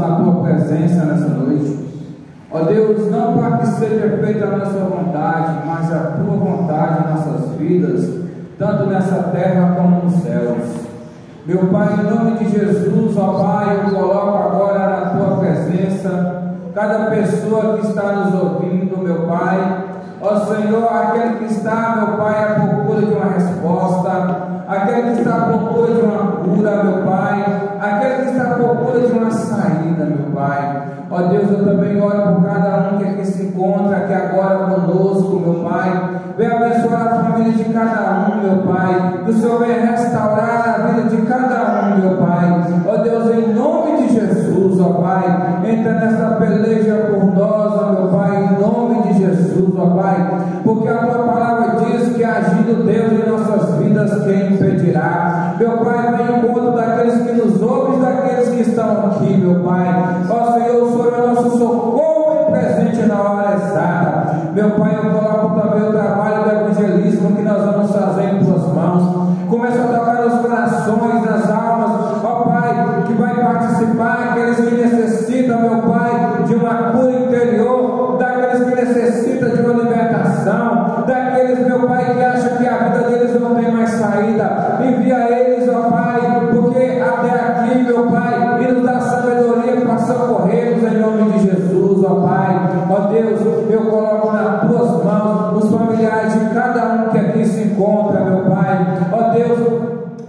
na tua presença nessa noite. Ó Deus, não para que seja feita a nossa vontade, mas a tua vontade em nossas vidas, tanto nessa terra como nos céus. Meu Pai, em nome de Jesus, ó Pai, eu coloco agora na tua presença cada pessoa que está nos ouvindo, meu Pai. Ó Senhor, aquele que está, meu Pai, à procura de uma resposta, aquele que está à procura de uma cura, meu Pai, aquele que está à procura de uma saída, meu Pai. Ó Deus, eu também oro por cada um que aqui se encontra, aqui agora conosco, meu Pai. Vem abençoar a família de cada um, meu Pai. Que o Senhor venha restaurar a vida de cada um, meu Pai. Ó Deus, em nome de Jesus, ó Pai, entra nessa peleja por nós, ó meu Pai, em nome de Jesus, ó Pai. Porque a tua palavra diz que agindo Deus em nossas vidas, quem impedirá? Meu Pai, vem em encontro daqueles que nos ouvem e daqueles que estão aqui, meu Pai. Ó Senhor, o Senhor é nosso socorro e presente na hora exata. Meu Pai, eu coloco também o trabalho do evangelismo que nós vamos fazer em tuas mãos. Começa a tocar nos corações, nas almas, ó Pai, que vai participar, aqueles que necessitam, meu Pai, de uma cura interior, daqueles que necessitam de uma libertação, daqueles, meu Pai, que acham que a vida deles não tem mais saída. Envia eles, ó Pai, porque até aqui, meu Pai, e nos dá sabedoria para socorrermos em nome de Jesus, ó Pai. Ó Deus, eu coloco nas tuas mãos os familiares de cada um que aqui se encontra, meu Pai. Ó Deus,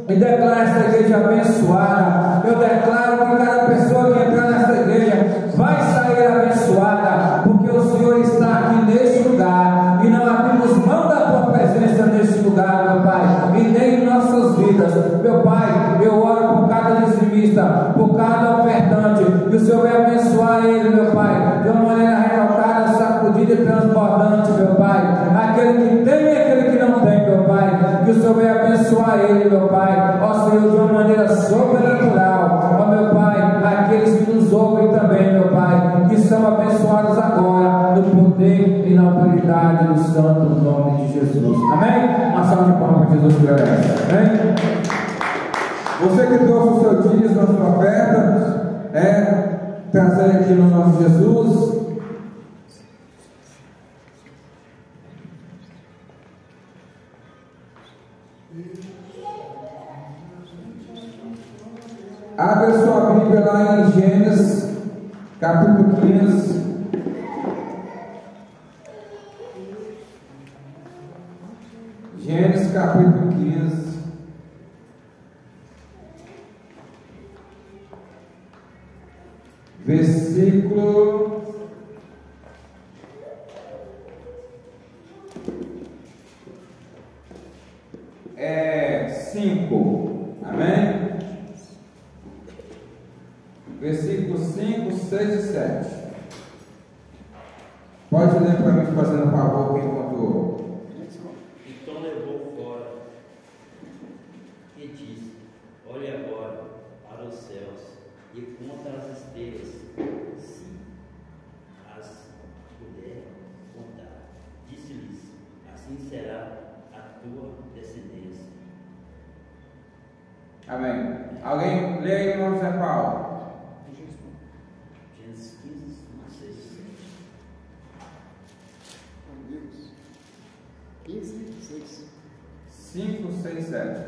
e declaro esta igreja abençoada. Eu declaro que cada pessoa que entrar nesta igreja vai sair abençoada, porque o Senhor está aqui neste lugar e não abrimos mão da tua presença neste lugar, meu Pai, e nem em nossas vidas. Meu Pai, eu oro por cada dizimista, por cada ofertante, que o Senhor vai abençoar ele, meu Pai, de uma maneira recalcada, sacudida e transbordante, meu Pai. Aquele que tem e aquele que não tem, meu Pai, que o Senhor vai abençoar ele, meu Pai. Ó Senhor, de uma maneira sobrenatural. Ó meu Pai, aqueles que nos ouvem também, meu Pai, que são abençoados agora no poder e na autoridade do santo nome de Jesus. Amém? Uma salva de palmas para Jesus que agradece. Amém? Você que trouxe o seu dízimo, a sua oferta, trazer aqui no nome de Jesus. Abra sua Bíblia lá em Gênesis, capítulo 15. Gênesis, capítulo 15. Versículo 5. Amém? Versículos 5, 6 e 7. Pode ler para mim, fazendo um favor, quem encontrou. Então levou fora e disse: olhe agora para os céus e conta as estrelas, se as puder contar. Disse-lhes: assim será a tua descendência. Amém. Alguém lê aí o nome de Zé Paulo? Gênesis 15, 6 e 7. 15, 6. 5, 6, 7.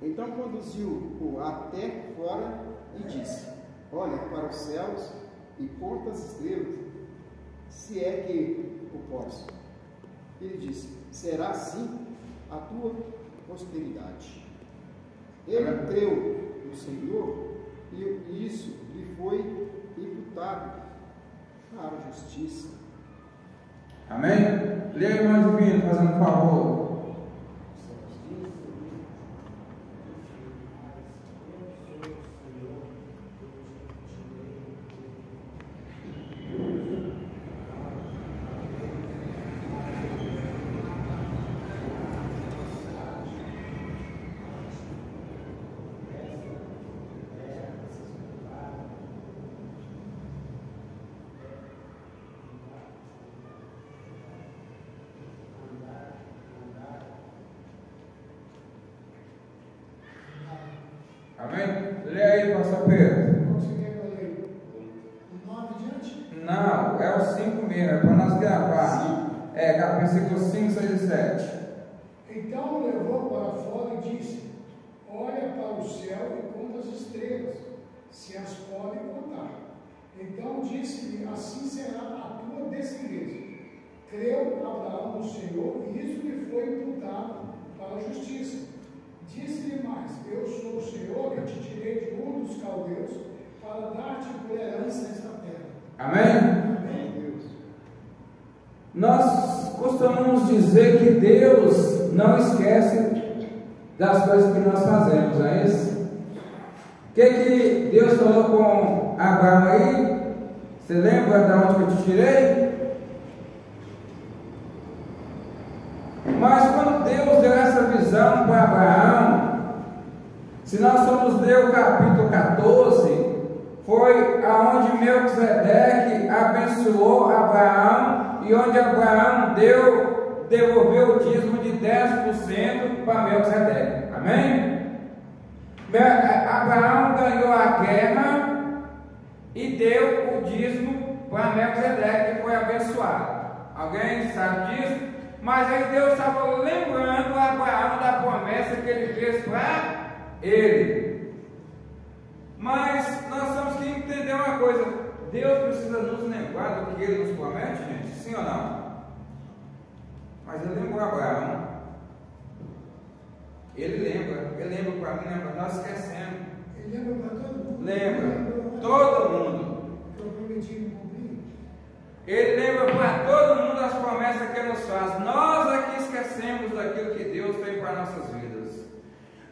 Então conduziu-o até fora e disse: olha para os céus e conta as estrelas, se é que o posso. Ele disse: será assim a tua posteridade. Ele creu no Senhor e isso lhe foi imputado para a justiça. Amém? Lê aí, irmão Divino, fazendo um favor. Amém? Lê aí, pastor Pedro? Você quer que eu leia o 9 adiante? Não, é o 5 mesmo, é para nós gravar. É, versículo 5, 6 e 7. Então o levou para fora e disse: olha para o céu e conta as estrelas, se as pode contar. Então disse-lhe: assim será a tua descendência. Creu Abraão no Senhor, e isso lhe foi imputado para a justiça. Disse-lhe mais: eu sou o Senhor que te tirei de Ur dos Caldeus para dar-te por herança esta terra. Amém? Amém. Nós costumamos dizer que Deus não esquece das coisas que nós fazemos, não é isso? O que Deus falou com Abraão aí? Você lembra de onde que eu te tirei? Mas quando Deus deu essa visão para Abraão, se nós formos ler o capítulo 14, foi aonde Melquisedeque abençoou Abraão e onde Abraão devolveu o dízimo de 10% para Melquisedeque. Amém? Abraão ganhou a guerra e deu o dízimo para Melquisedeque, que foi abençoado. Alguém sabe disso? Mas aí Deus estava lembrando Abraão da promessa que ele fez para ele. Mas nós temos que entender uma coisa: Deus precisa nos lembrar do que Ele nos promete, gente? Sim ou não? Mas Ele lembrou Abraão. Ele lembra para mim, lembra, nós esquecemos. Ele lembra para todo mundo? Lembra, todo mundo. Eu prometi me cumprir. Ele lembra para todo mundo as promessas que Ele nos faz. Nós aqui esquecemos daquilo que Deus tem para nossas vidas.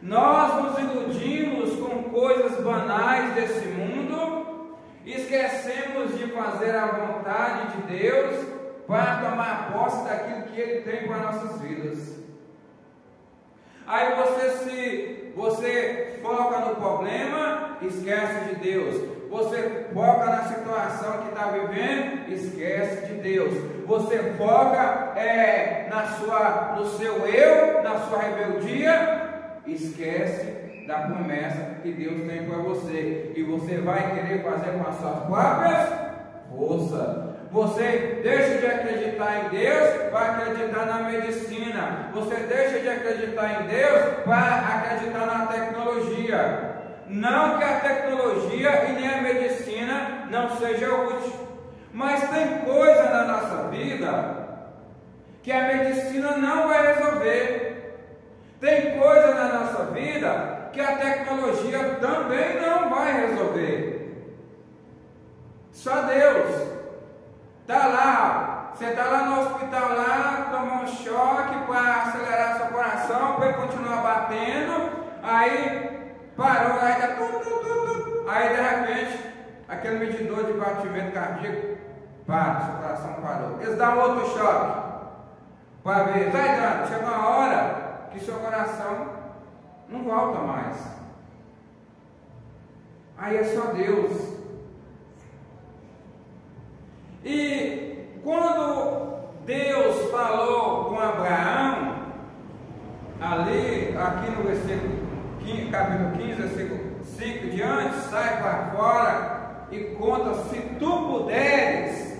Nós nos iludimos com coisas banais desse mundo, esquecemos de fazer a vontade de Deus para tomar posse daquilo que Ele tem para nossas vidas. Aí você foca no problema, esquece de Deus. Você foca na situação que está vivendo, esquece de Deus. Você foca no seu eu, na sua rebeldia, esquece da promessa que Deus tem para você. E você vai querer fazer com as suas próprias forças. Você deixa de acreditar em Deus para acreditar na medicina. Você deixa de acreditar em Deus para acreditar na tecnologia. Não que a tecnologia e nem a medicina não sejam úteis, mas tem coisa na nossa vida que a medicina não vai resolver. Tem coisa na nossa vida que a tecnologia também não vai resolver. Só Deus. Está lá, você está lá no hospital lá, tomou um choque para acelerar seu coração, para ele continuar batendo, aí parou, aí está aí de repente, aquele medidor de batimento cardíaco, seu coração parou. Eles dão outro choque, para ver, vai dando, chega uma hora que seu coração não volta mais. Aí é só Deus. E quando Deus falou com Abraão, aqui no versículo 15, capítulo 15, versículo 5 diante, sai para fora e conta se tu puderes.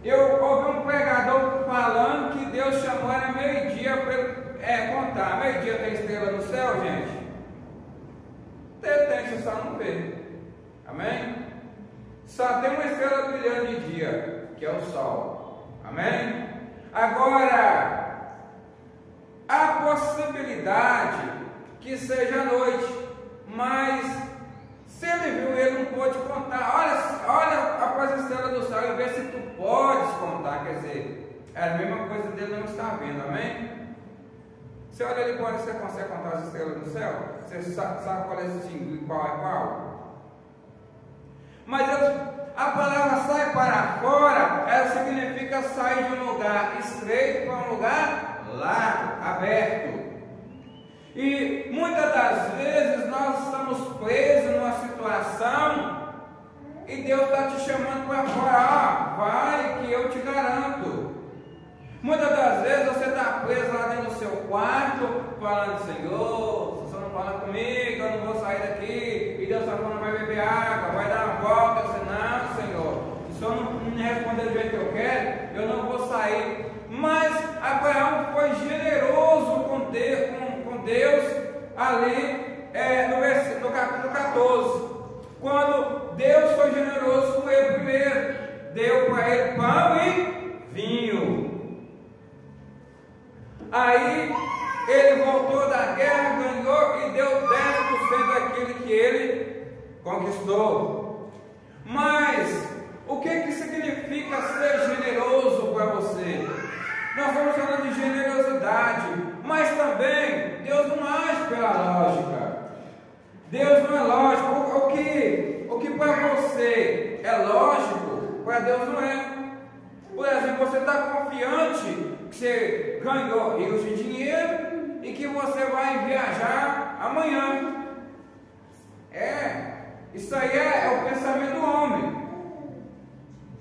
Eu ouvi um pregador falando que Deus chamou era meio-dia para ele contar. Meio-dia tem estrela no céu, gente? Tem, você só não vê. Amém? Só tem uma estrela brilhando de dia, que é o sol. Amém? Agora, há possibilidade que seja noite, mas se ele viu, ele não pôde contar. Olha após a estrela do céu e vê se tu podes contar. Quer dizer, é a mesma coisa dele não estar vendo. Amém? Você olha ali quando você consegue contar as estrelas do céu, você sabe qual é esse qual é qual? Mas a palavra sai para fora, ela significa sair de um lugar estreito para um lugar largo, aberto. E muitas das vezes nós estamos presos numa situação e Deus está te chamando para fora. Vai que eu te garanto. Muitas das vezes você está preso lá dentro do seu quarto, falando: Senhor, se você não fala comigo, eu não vou sair daqui, e Deus está falando, vai beber água, vai dar uma volta. Eu disse, não, Senhor, se o Senhor não me responder do jeito que eu quero, eu não vou sair. Mas Abraão foi generoso com Deus ali no capítulo 14, quando Deus foi generoso com ele primeiro, deu para ele pão e vinho. Aí ele voltou da guerra, ganhou e deu 10% daquilo que ele conquistou. Mas o que significa ser generoso para você? Nós estamos falando de generosidade, mas também Deus não age pela lógica. Deus não é lógico. O que para você é lógico, para Deus não é. Por exemplo, você está confiante que você ganhou rios de dinheiro e que você vai viajar amanhã. Isso aí é o pensamento do homem.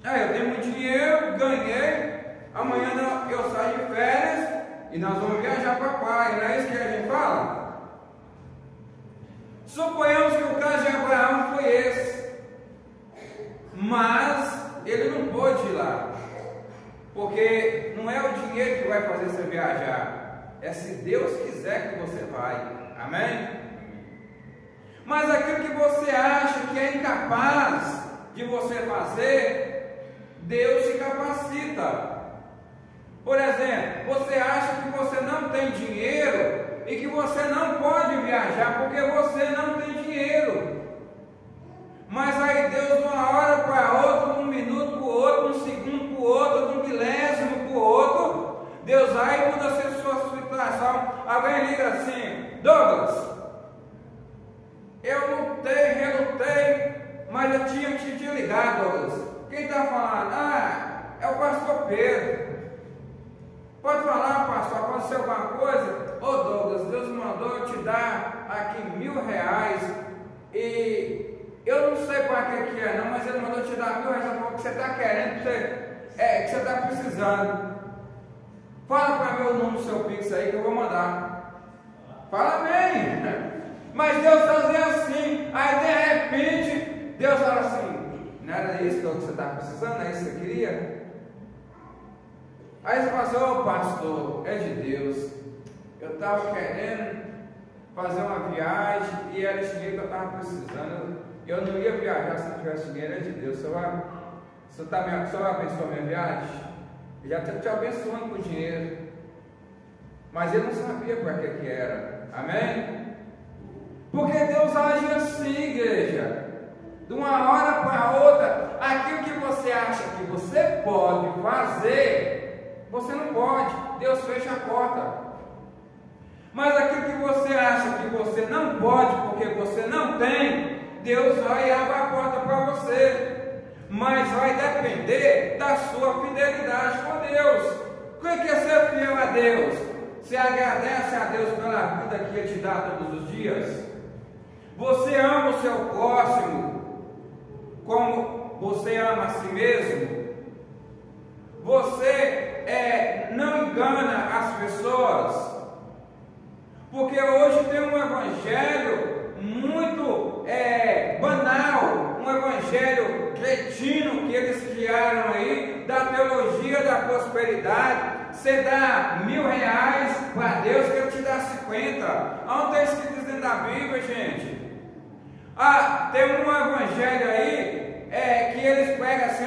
Eu tenho muito dinheiro, ganhei, amanhã eu saio de férias e nós vamos viajar para a praia. Não é isso que a gente fala? Suponhamos que o caso de Abraão foi esse, mas ele não pôde ir lá, porque não é o dinheiro que vai fazer você viajar, é se Deus quiser que você vai. Amém? Mas aquilo que você acha que é incapaz de você fazer, Deus te capacita. Por exemplo, você acha que você não tem dinheiro e que você não pode viajar porque você não tem dinheiro. Mas aí Deus, de uma hora para outra, de um minuto para o outro, de um segundo para o outro, de um milésimo para o outro, Deus vai e muda a sua situação. Alguém liga assim: Douglas, eu relutei, mas eu tinha que te ligar, Douglas. Quem está falando? É o pastor Pedro. Pode falar, pastor, aconteceu alguma coisa? Ô Douglas, Deus mandou eu te dar aqui R$1.000 e eu não sei para que é não, mas Ele mandou te dar R$1.000 porque você está querendo, que você está precisando. Fala para mim o número do seu Pix aí que eu vou mandar. Fala bem. Mas Deus fazia assim, aí de repente Deus fala assim: não era isso que você estava precisando, é isso que você queria? Aí você fala assim: ô pastor, é de Deus, eu estava querendo fazer uma viagem e era esse dinheiro que eu estava precisando, eu não ia viajar se não tivesse dinheiro, é de Deus, o senhor abençoou a minha viagem? Eu já estou te abençoando com dinheiro, mas ele não sabia para que era. Amém? Porque Deus age assim, igreja, de uma hora para outra. Aquilo que você acha que você pode fazer, você não pode, Deus fecha a porta. Mas aquilo que você acha que você não pode, porque você não tem, Deus vai e abre a porta para você. Mas vai depender da sua fidelidade com Deus. O que é ser fiel a Deus? Você agradece a Deus pela vida que Ele te dá todos os dias? Você ama o seu próximo como você ama a si mesmo? Você não engana as pessoas? Porque hoje tem um evangelho muito banal, um evangelho cretino que eles criaram aí, da teologia da prosperidade. Você dá R$1.000 para Deus que Ele te dá 50. Onde está escrito isso dentro da Bíblia, gente? Tem um evangelho aí que eles pegam assim: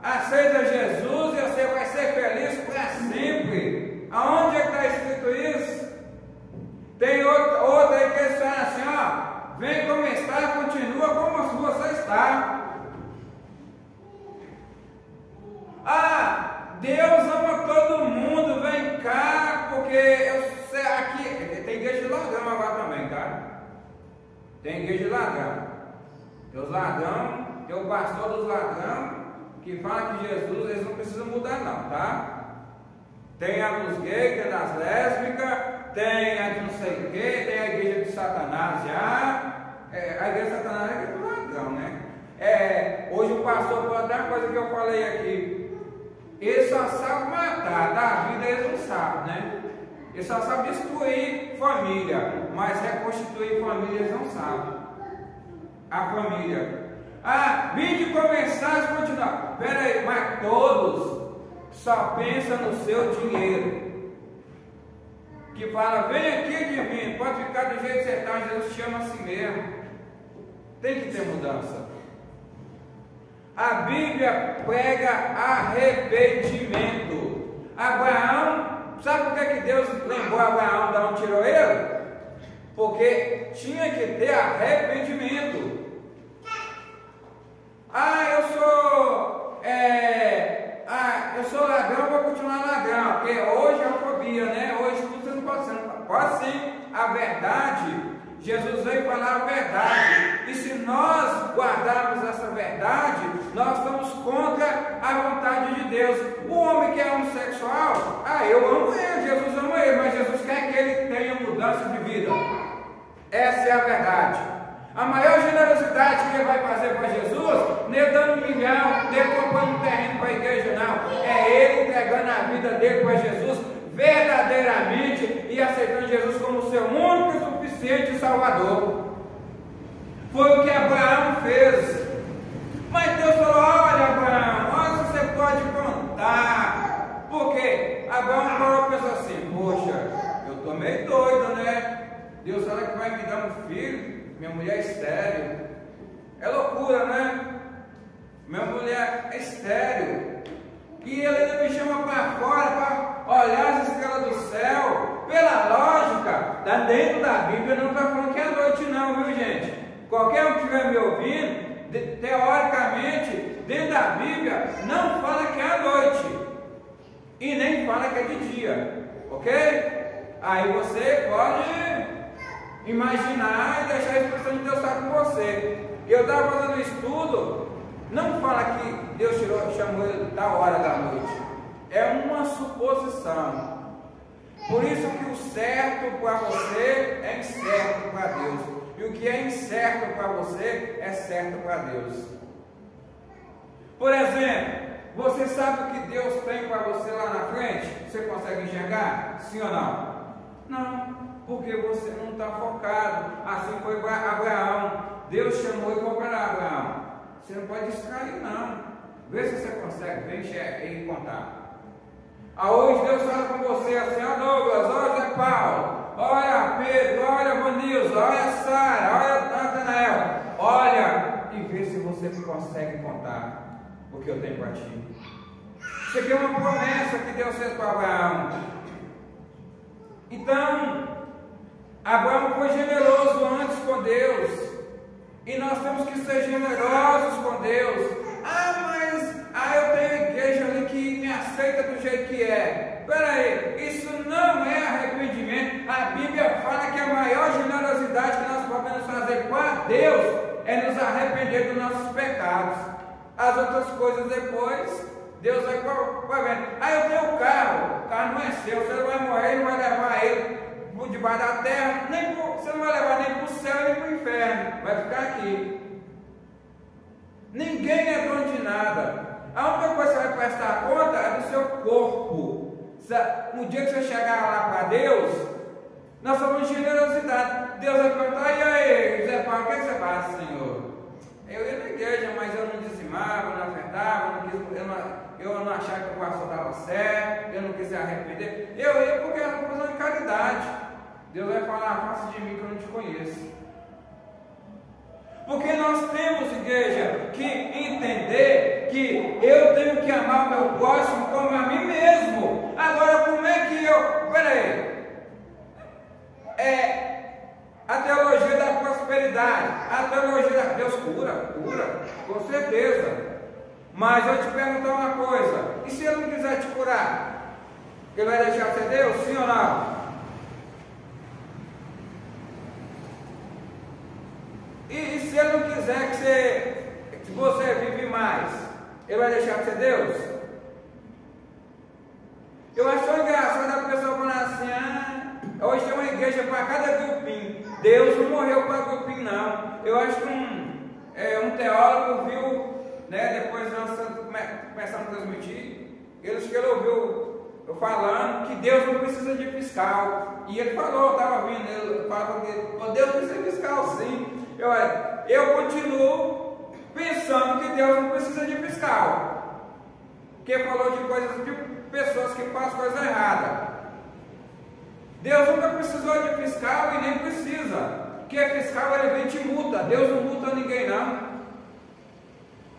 aceita Jesus e você vai ser feliz para sempre. Aonde é que está escrito isso? Tem outra aí que eles falam assim: vem como está, continua como você está. Deus ama todo mundo, vem cá, porque eu sei aqui, tem igreja de ladrão agora também, tá? Tem igreja de ladrão. Tem os ladrão, tem o pastor dos ladrão, que fala que Jesus, eles não precisam mudar não, tá? Tem a dos gays, tem a das lésbicas, tem a de não sei o que, tem a igreja de Satanás já. A igreja de Satanás é do ladrão, né? Hoje o pastor falou até uma coisa que eu falei aqui. Ele só sabe matar, da vida eles não sabem, né? Ele só sabe destruir família, mas reconstituir famílias não sabe. A família. Vinde começar a continuar. Espera aí, mas todos só pensam no seu dinheiro. Que fala, vem aqui divino, pode ficar do jeito que você está, Jesus chama assim mesmo. Tem que ter mudança. A Bíblia prega arrependimento. Abraão, sabe por que Deus lembrou Abraão de onde tirou ele? Porque tinha que ter arrependimento. Eu sou ladrão, vou continuar ladrão, porque hoje é a fobia, né? Hoje tudo você não pode ser. Pode sim, a verdade. Jesus veio falar a verdade. E se nós guardarmos essa verdade, nós estamos contra a vontade de Deus. O homem que é homossexual, eu amo ele, Jesus ama ele, mas Jesus quer que ele tenha mudança de vida. Essa é a verdade. A maior generosidade que ele vai fazer para Jesus, não é dando 1 milhão, não é comprando um terreno para a igreja, não. É ele entregando a vida dele para Jesus verdadeiramente e aceitando Jesus como seu único e suficiente Salvador. Foi o que Abraão fez. Mas Deus falou, olha Abraão, olha se você pode contar. Porque Abraão falou e pensou assim, poxa, eu estou meio doido, né? Deus fala que vai me dar um filho, minha mulher é estéril. É loucura, né? Minha mulher é estéril. E ele ainda me chama para fora para olhar as estrelas do céu. Pela lógica, dentro da Bíblia não está falando que é noite não, viu gente? Qualquer um que estiver me ouvindo, teoricamente, dentro da Bíblia não fala que é noite. E nem fala que é de dia. Ok? Aí você pode imaginar e deixar a expressão de Deus estar com você. Eu estava fazendo um estudo, não fala que Deus chamou ele da hora da noite. É uma suposição. Por isso que o certo para você é incerto para Deus. E o que é incerto para você é certo para Deus. Por exemplo, você sabe o que Deus tem para você lá na frente? Você consegue enxergar? Sim ou não? Não, porque você não está focado. Assim foi Abraão. Deus chamou e falou para Abraão, você não pode distrair não. Vê se você consegue ver e contar. Hoje Deus fala com você assim, ó Douglas, olha Zé Paulo, olha Pedro, olha Vanilson, olha Sara, olha Natanael, olha e vê se você consegue contar o que eu tenho para ti. Isso aqui é uma promessa que Deus fez para Abraão. Então, Abraão foi generoso antes com Deus. E nós temos que ser generosos com Deus. Eu tenho igreja ali que me aceita do jeito que é. Espera aí, isso não é arrependimento. A Bíblia fala que a maior generosidade que nós podemos fazer para Deus é nos arrepender dos nossos pecados. As outras coisas depois, Deus vai vendo. Eu tenho o carro não é seu, você não vai morrer, não vai levar ele por debaixo da terra, você não vai levar nem para o céu nem para o inferno, vai ficar aqui. Ninguém é dono de nada. A única coisa que você vai prestar conta é do seu corpo. No dia que você chegar lá para Deus, nós somos generosidade. Deus vai perguntar, e aí, Zé Paulo, o que você faz, Senhor? Eu ia na igreja, mas eu não dizimava, não ofertava, eu não achava que o pastor dava certo, eu não quis se arrepender. Eu ia porque era uma coisa de caridade. Deus vai falar, faça de mim que eu não te conheço. Porque nós temos, igreja, que entender que eu tenho que amar o meu próximo como a mim mesmo. Agora, como é que a teologia da prosperidade, a teologia da Deus cura, com certeza. Mas eu te perguntar uma coisa, e se ele não quiser te curar? Ele vai deixar de ser Deus, sim ou não? E se ele não quiser que você vive mais, ele vai deixar de ser Deus? Eu acho engraçado a pessoa falar assim, hoje tem uma igreja para cada grupinho. Deus não morreu para grupinho não. Eu acho que um teólogo viu, né, depois nós começamos a transmitir, ele ouviu falando que Deus não precisa de fiscal. E ele falou, estava vindo, ele falava que Deus precisa de fiscal sim. Eu continuo pensando que Deus não precisa de fiscal. Porque falou de coisas, de pessoas que fazem coisa errada. Deus nunca precisou de fiscal e nem precisa. Porque fiscal ele vem e te multa. Deus não multa ninguém não.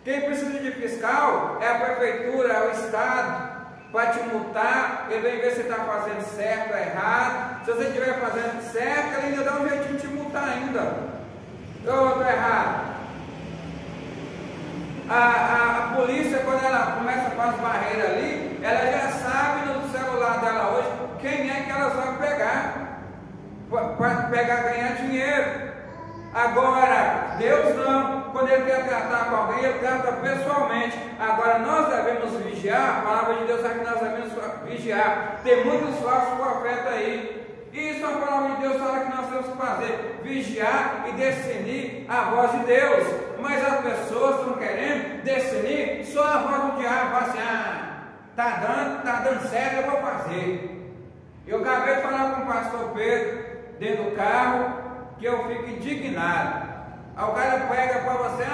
Quem precisa de fiscal é a prefeitura, é o Estado. Para te multar, ele vem ver se está fazendo certo ou errado. Se você estiver fazendo certo, ele ainda dá um jeitinho de te multar ainda. Ou estou errado. A polícia, quando ela começa a fazer barreira ali, ela já sabe no celular dela hoje quem é que elas vão pegar. Para ganhar dinheiro. Agora, Deus não. Quando Ele quer tratar com alguém, Ele trata pessoalmente. Agora, nós devemos vigiar. A palavra de Deus é que nós devemos vigiar. Tem muitos falsos profetas aí. E isso a palavra de Deus fala que nós temos que fazer. Vigiar e discernir a voz de Deus. Mas as pessoas estão querendo discernir só a voz do diabo. Assim, tá dando certo, eu vou fazer. Eu acabei de falar com o pastor Pedro dentro do carro, que eu fico indignado. Aí o cara pega para você,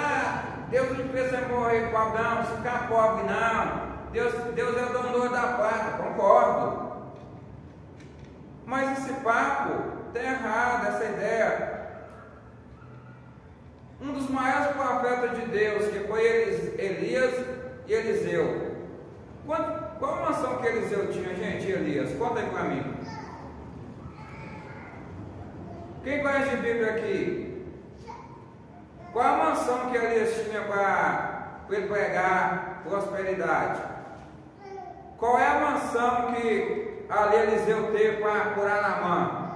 Deus não fez você morrer pobre, não, ficar pobre não. Deus é o dono da pátria, concordo. Mas esse papo está errado, essa ideia. Um dos maiores profetas de Deus, que foi Elias e Eliseu. Qual a mansão que Eliseu tinha, gente, Elias? Conta aí para mim. Quem conhece a Bíblia aqui? Qual a mansão que Elias tinha para ele pregar prosperidade? Qual é a mansão que ali Eliseu teve para curar Naamã?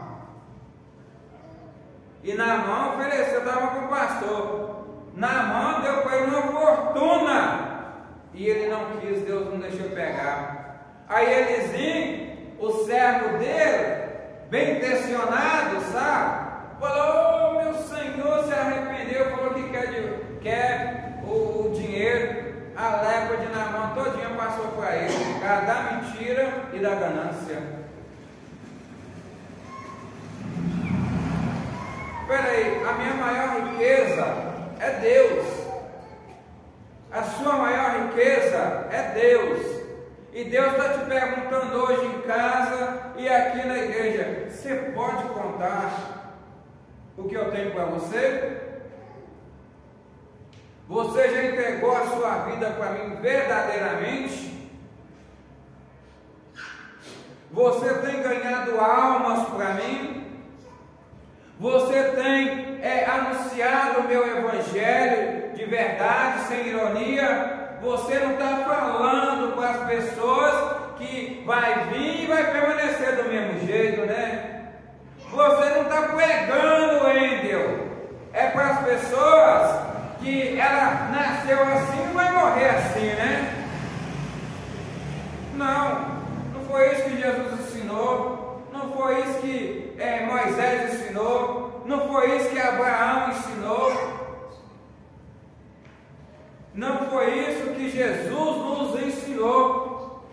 E Naamã ofereceu, estava com o pastor. Naamã deu para ele uma fortuna. E ele não quis, Deus não deixou pegar. Aí Elisinho, o servo dele, bem intencionado, sabe? Falou, meu senhor se arrependeu, falou que quer o dinheiro, a lepra de Naamã todinha passou para ele, por causa da mentira e da ganância. Espera aí, a minha maior riqueza é Deus. A sua maior riqueza é Deus. E Deus está te perguntando hoje em casa e aqui na igreja: você pode contar o que eu tenho para você? Você já entregou a sua vida para mim verdadeiramente? Você tem ganhado almas para mim? Você tem anunciado o meu evangelho de verdade, sem ironia? Você não está falando para as pessoas que vai vir e vai permanecer do mesmo jeito, né? Você não está pregando, Wendel. É para as pessoas que ela nasceu assim e vai morrer assim, né? Não foi isso que Jesus ensinou. Não foi isso que Moisés ensinou. Não foi isso que Abraão ensinou. Não foi isso que Jesus nos ensinou.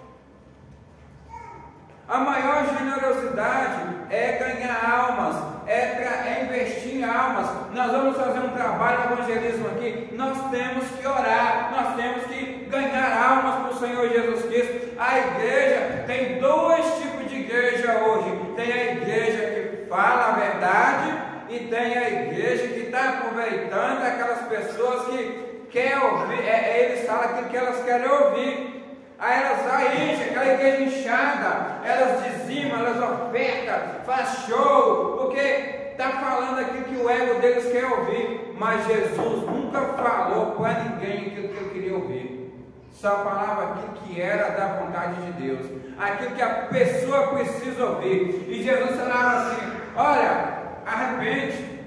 A maior generosidade é ganhar almas, é investir em almas. Nós vamos fazer um trabalho de evangelismo aqui. Nós temos que orar, nós temos que ganhar almas para o Senhor Jesus Cristo. A igreja tem dois tipos de igreja hoje: tem a igreja que fala a verdade e tem a igreja que está aproveitando aquelas pessoas que quer ouvir, eles falam aquilo que elas querem ouvir. Aí elas enchem, aquela igreja inchada, elas dizimam, elas ofertam, faz show, porque está falando aquilo que o ego deles quer ouvir. Mas Jesus nunca falou para ninguém aquilo que ele queria ouvir. Só falava aquilo que era da vontade de Deus, aquilo que a pessoa precisa ouvir. E Jesus falava assim: olha, arrepende.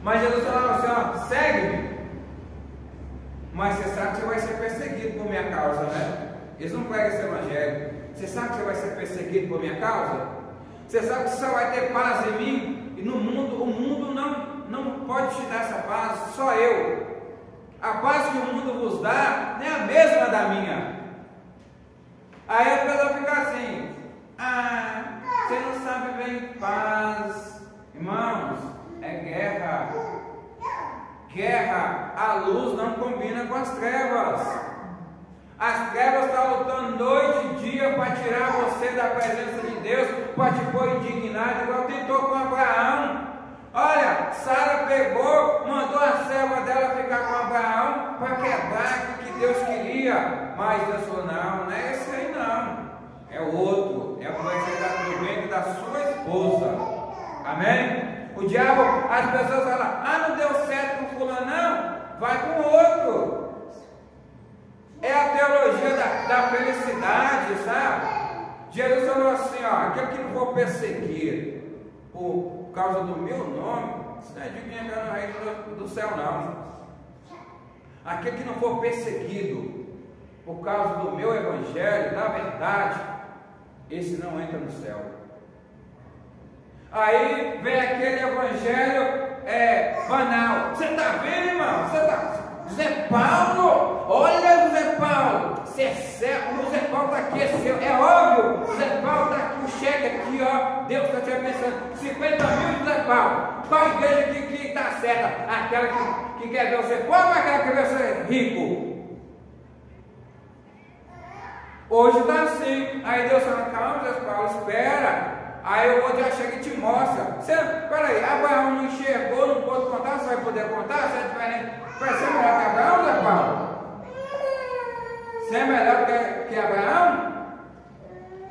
Mas Jesus falava assim: segue-me. Mas você sabe que você vai ser perseguido por minha causa, né? Eles não pregam esse evangelho. Você sabe que você vai ser perseguido por minha causa? Você sabe que você só vai ter paz em mim? E no mundo, o mundo não pode te dar essa paz, só eu. A paz que o mundo vos dá não é a mesma da minha. Aí a pessoa fica assim: ah, você não sabe ver em paz. Irmãos, é guerra. Guerra, a luz não combina com as trevas. As trevas estão lutando noite e dia para tirar você da presença de Deus, para te pôr indignado, igual tentou com Abraão. Olha, Sara pegou, mandou a serva dela ficar com Abraão para quebrar o que Deus queria. Mas Deus falou: não é esse aí não, é outro, é o que vai ser do ventre da sua esposa. Amém? O diabo, as pessoas falam: ah, não deu certo com fulano, não, vai com outro. É a teologia da felicidade, sabe? Jesus falou assim: ó, aquele que não for perseguir por causa do meu nome, isso não é de quem entrar no reino do céu, não. Aquele que não for perseguido por causa do meu evangelho, da verdade, esse não entra no céu. Aí vem aquele evangelho banal. Você está vendo, irmão? Você está... Zé Paulo, olha Zé Paulo, você é cego, o Zé Paulo está aqui, é óbvio, o Zé Paulo está aqui, o cheque aqui, ó, Deus está te abençoando, 50 mil de Zé Paulo. Qual igreja que está certa? Aquela que quer ver você pobre ou aquela que quer ver você rico? Hoje está assim. Aí Deus fala: calma, Zé Paulo, espera. Aí o outro já chega e te mostra. Peraí, Abraão não enxergou, não pôde contar, você vai poder contar? Você é diferente. Vai ser melhor que Abraão, Zé Paulo? Você é melhor que Abraão?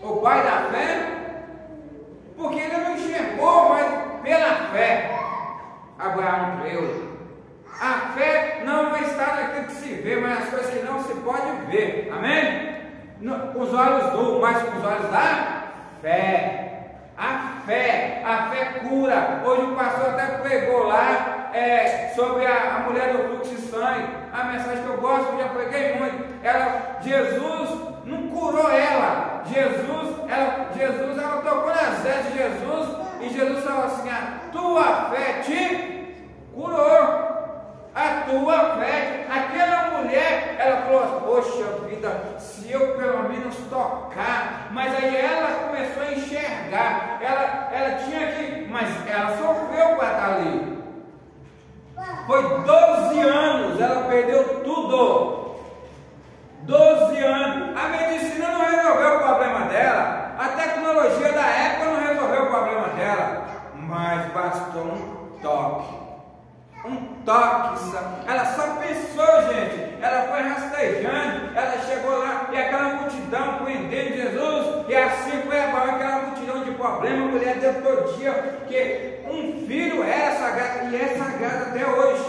O pai da fé? Porque ele não enxergou, mas pela fé Abraão creu. A fé não vai estar naquilo que se vê, mas nas coisas que não se pode ver. Amém? Com os olhos do, mas com os olhos da fé. A fé cura. Hoje o pastor até pregou lá sobre a mulher do fluxo de sangue. A mensagem que eu gosto, já preguei muito. Jesus não curou ela. Jesus ela tocou nas vestes de Jesus. E Jesus falou assim: a tua fé te curou. A tua fé, aquela mulher, ela falou: poxa vida, se eu pelo menos tocar. Mas aí ela começou a enxergar, ela tinha que, mas ela sofreu para estar ali. Foi 12 anos, ela perdeu tudo. 12 anos. A medicina não resolveu o problema dela, a tecnologia da época não resolveu o problema dela, mas bastou um toque. Ela só pensou, gente, ela foi rastejando, ela chegou lá e aquela multidão prendendo Jesus, e assim foi aquela multidão de problemas. A mulher deu todo dia, porque um filho era sagrado e é sagrado até hoje.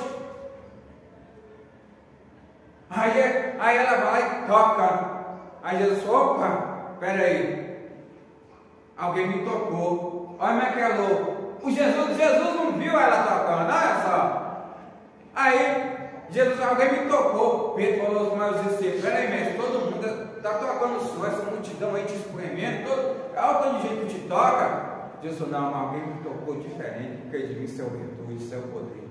Aí ela vai lá e toca. Aí Jesus falou: opa, peraí, alguém me tocou. Olha como é que é louco. Jesus não viu ela tocando, olha só. Aí Jesus: alguém me tocou. Pedro falou aos meus discípulos: peraí, mestre, todo mundo está tocando o Senhor, essa multidão aí te espremendo, olha o tanto de gente que te toca. Jesus: não, alguém me tocou diferente, porque de mim seu virtude, seu poder.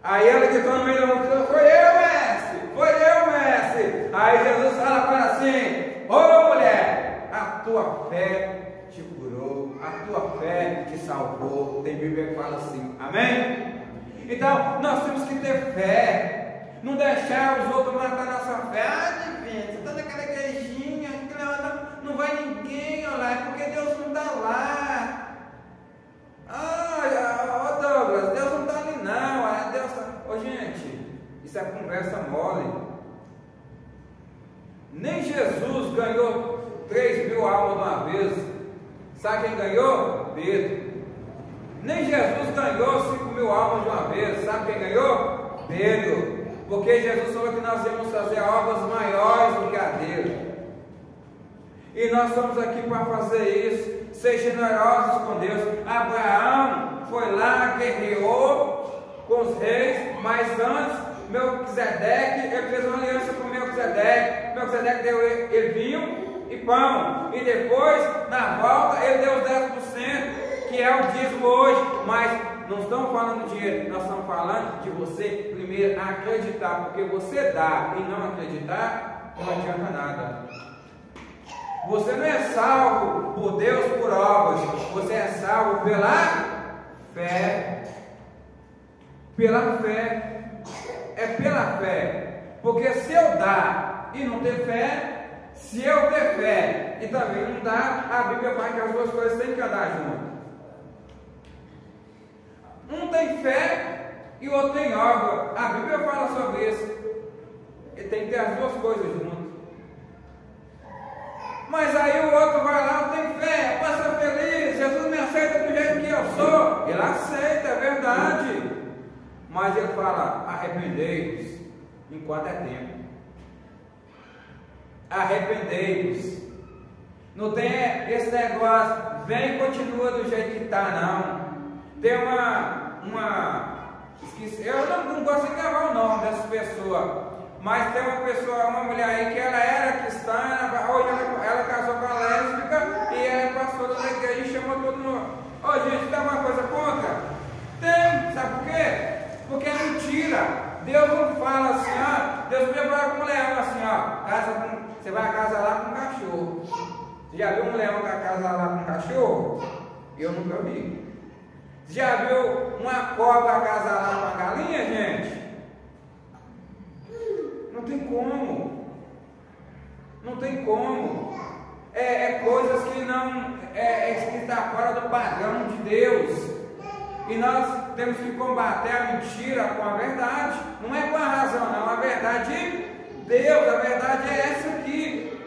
Aí ela gritou no meio da multidão: foi eu, mestre. Aí Jesus fala para ela assim: ô mulher, a tua fé te curou, a tua fé te salvou. Tem Bíblia que fala assim, amém? Então nós temos que ter fé, não deixar os outros matar nossa fé. Divino, você está naquela igrejinha, não vai ninguém lá, é porque Deus não está lá. Douglas, Deus não está ali não. Deus tá... Ô gente, isso é conversa mole. Nem Jesus ganhou 3.000 almas de uma vez. Sabe quem ganhou? Pedro. Nem Jesus ganhou 5.000 almas de uma vez. Sabe quem ganhou? Pedro. Porque Jesus falou que nós íamos fazer obras maiores do que a dele. E nós estamos aqui para fazer isso. Ser generosos com Deus. Abraão foi lá, guerreou com os reis, mas antes Melquisedeque, ele fez uma aliança com Melquisedeque. Melquisedeque deu ele vinho e pão, e depois na volta ele deu os 10%, que é o dízimo hoje. Mas não estamos falando de dinheiro, nós estamos falando de você primeiro acreditar, porque você dá e não acreditar, não adianta nada. Você não é salvo por Deus por obras, você é salvo pela fé. Pela fé. É pela fé. Porque se eu dar e não ter fé, se eu ter fé e também não dar, a Bíblia fala que as duas coisas têm que andar juntas. Um tem fé e o outro tem obra. A Bíblia fala sobre isso. E tem que ter as duas coisas juntas. Mas aí o outro vai lá, não tem fé, passa feliz, Jesus me aceita do jeito que eu sou. Ele aceita, é verdade. Mas ele fala, arrependei-vos enquanto é tempo. Arrependei-vos. Não tem esse negócio, vem e continua do jeito que está, não. Tem esqueci, eu não gosto de gravar o nome dessa pessoa. Mas tem uma mulher aí que ela era cristã, hoje ela casou com a lésbica e ela é pastora da igreja e chamou todo mundo. Ô gente, tem alguma coisa contra? Tem, sabe por quê? Porque é mentira. Deus não fala assim, ó. Deus podia falar com um leão assim, ó. Você vai casar lá com um cachorro. Você já viu um leão que casa lá com um cachorro? Eu nunca vi. Você já viu uma cobra casar lá com uma galinha, gente? Não tem como. Não tem como. É coisas que não que está fora do padrão de Deus. E nós temos que combater a mentira com a verdade. Não é com a razão, não. A verdade de Deus. A verdade é essa aqui.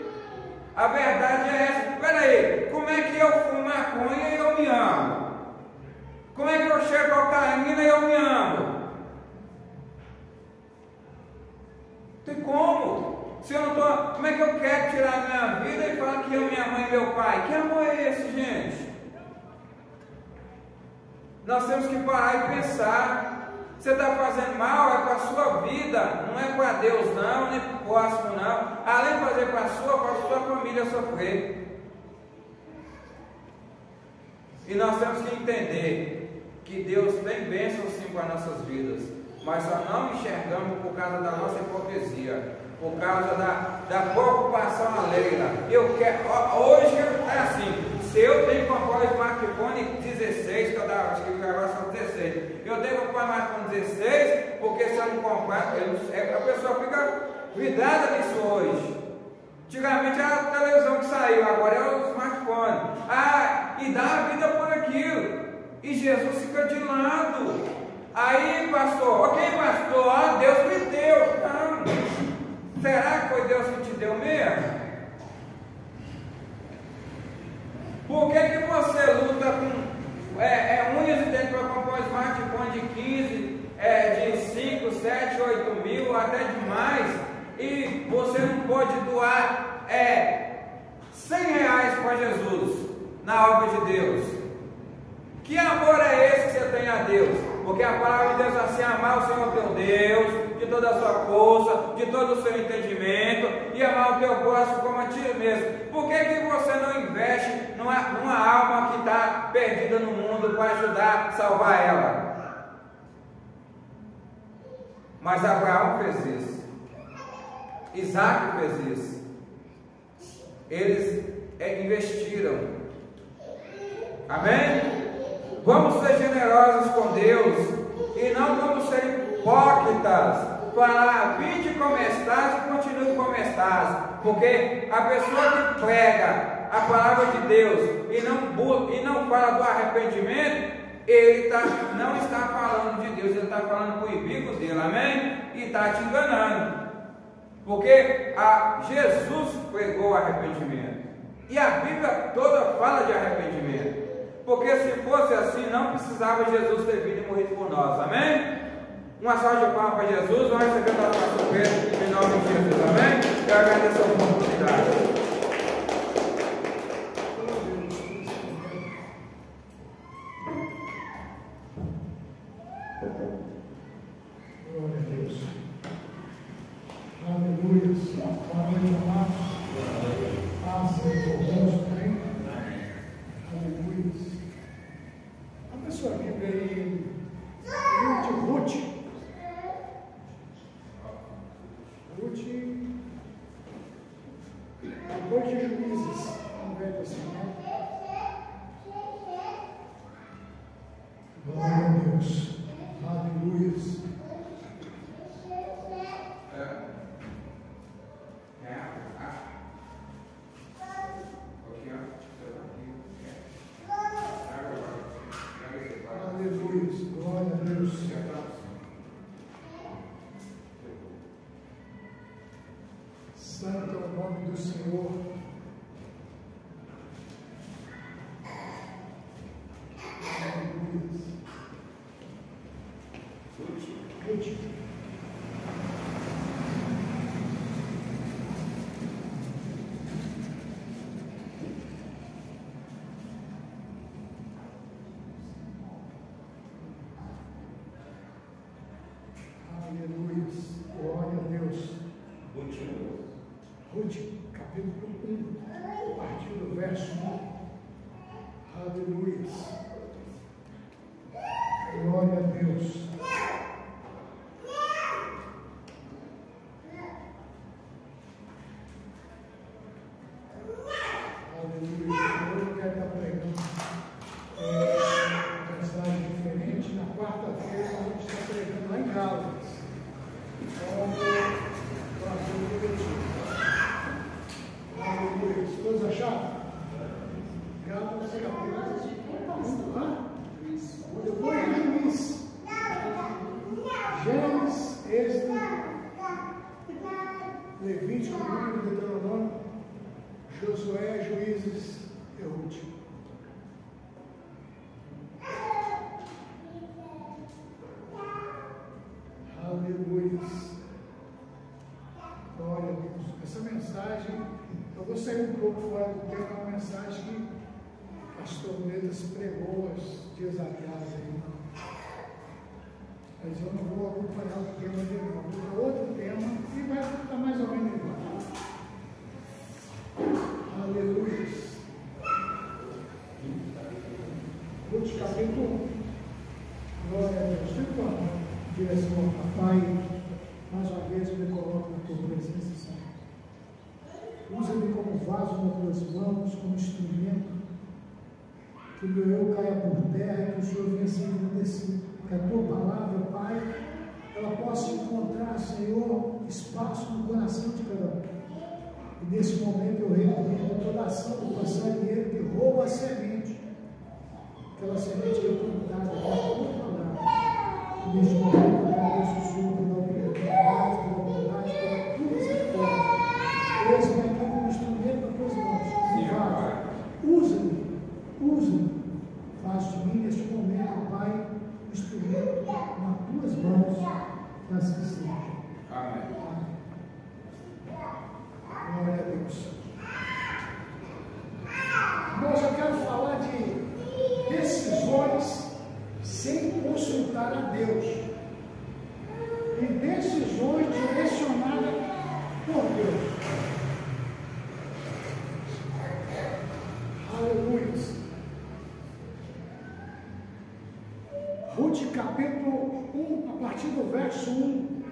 A verdade é essa. Espera aí. Como é que eu fumo maconha e eu me amo? Como é que eu cheiro cocaína e eu me amo? Tem como? Se eu não tô, como é que eu quero tirar a minha vida e falar que eu, minha mãe e meu pai? Que amor é esse, gente? Nós temos que parar e pensar. Você está fazendo mal, é com a sua vida, não é com a Deus não, nem com o próximo não. Além de fazer para a sua família sofrer. E nós temos que entender que Deus tem bênçãos sim para as nossas vidas, mas só não enxergamos por causa da nossa hipocrisia, por causa da preocupação alheia. Eu quero, hoje é assim, se eu tenho que comprar o smartphone 16, que eu acho que agora são 16, eu tenho que comprar o smartphone 16, porque se eu não comprar, a pessoa fica vidrada nisso hoje. Antigamente era a televisão que saiu, agora é o smartphone. E dá a vida por aquilo. E Jesus fica de lado. Aí, pastor, ok, pastor, Deus me deu. Não. Será que foi Deus que te deu mesmo? Por que você luta com unhas e dentes para comprar um smartphone de 15, de 5, 7, 8 mil, até demais, e você não pode doar R$100 para Jesus na obra de Deus? Que amor é esse que você tem a Deus? Porque a palavra de Deus é assim: amar o Senhor teu Deus de toda a sua força, de todo o seu entendimento, e amar o teu próximo como a ti mesmo. Por que você não investe numa alma que está perdida no mundo para ajudar a salvar ela? Mas Abraão fez isso, Isaac fez isso. Eles investiram. Amém? Vamos ser generosos com Deus e não vamos ser hipócritas. Falar, vinde como estás e continue como estás. Porque a pessoa que prega a palavra de Deus e não fala do arrependimento, ele não está falando de Deus, ele está falando com o inimigo dele, amém? E está te enganando. Porque Jesus pregou o arrependimento. E a Bíblia toda fala de arrependimento. Porque se fosse assim, não precisava Jesus ter vindo e morrido por nós, amém? Uma salva de palmas para Jesus, vamos receber o nosso pastor Pedro, em nome de Jesus, amém? Eu agradeço a oportunidade. Glória a Deus. Aleluia. Boa noite, amados. Paz seja convosco, amém? Aleluia. A pessoa que veio de Ruth. Deus. Aleluia. Aleluia. Glória a Deus. Santo é o nome do Senhor. Aleluia. Glória a Deus. Ruth, capítulo 1, a partir do verso 1. Aleluia. Glória a Deus. Aleluia. Hoje eu quero estar pregando uma mensagem diferente. Na quarta-feira a gente está pregando lá em Gálatas. Aleluia. Todos acharam? Gálatas capítulo 1. Depois de Juiz. Gênesis, Êxodo, Levítico, Número, Deuteronômio, Josué, Juízes e Ruth. Aleluia. Glória a Deus. Essa mensagem, eu vou sair um pouco fora do tema, é uma mensagem que o pastor Nedas pregou uns dias atrás aí. Mas eu não vou acompanhar o tema dele, não. Vou para outro tema e vai estar mais ou menos igual. Aleluia. Ruth capítulo 1. Glória a Deus. Fico em direção ao Papai. Mais uma vez eu me coloco na tua presença, Senhor. Usa-me como vaso nas tuas mãos, como instrumento. Que o meu eu caia por terra e que o Senhor venha ser engrandecido. Que a tua palavra, Pai, ela possa encontrar, Senhor, espaço no coração de cada um. E nesse momento eu repreendo toda a ação do passarinheiro que rouba a semente. Aquela semente que é plantada com a tua palavra. E neste momento eu agradeço o Senhor pela oportunidade, pela bondade, pela tua misericórdia. Eis-me aqui como instrumento das tuas mãos. Usa-me. Faz de mim neste momento, Pai, instrumento nas tuas mãos, que assim seja. Amém. Glória a Deus. Irmãos, eu quero falar de decisões sem consultar a Deus. E decisões direcionadas por Deus. Aleluia. Ruth capítulo 1, a partir do verso 1.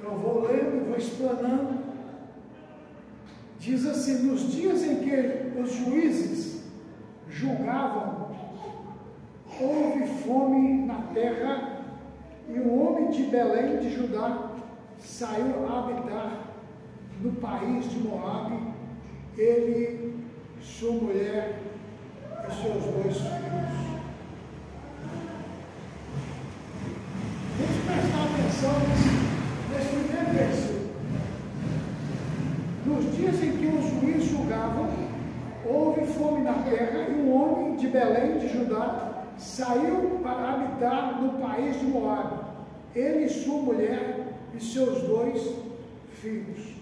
Eu vou lendo, vou explanando. Diz assim: nos dias em que os juízes julgavam, houve fome na terra, e o homem de Belém de Judá saiu a habitar no país de Moabe, ele, sua mulher e seus 2 filhos. Vamos prestar atenção nesse primeiro versículo. Nos dias em que os juízes julgavam, houve fome na terra, e um homem de Belém de Judá saiu para habitar no país de Moabe, ele e sua mulher e seus 2 filhos.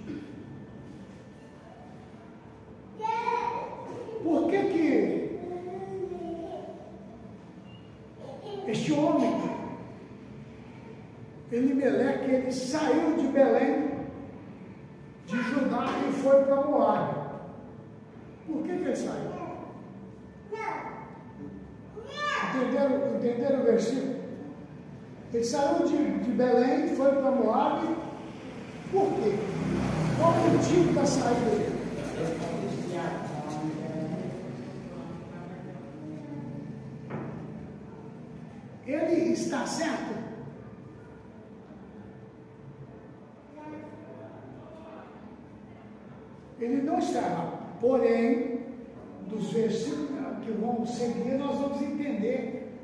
Por que este homem, Elimeleque, ele saiu de Belém de Judá e foi para Moabe? Por que ele saiu? Entenderam o versículo? Ele saiu de Belém e foi para Moabe. Por quê? Qual o motivo da saída dele? ele está certo? Ele não está errado. Porém, dos versículos que vão seguir, nós vamos entender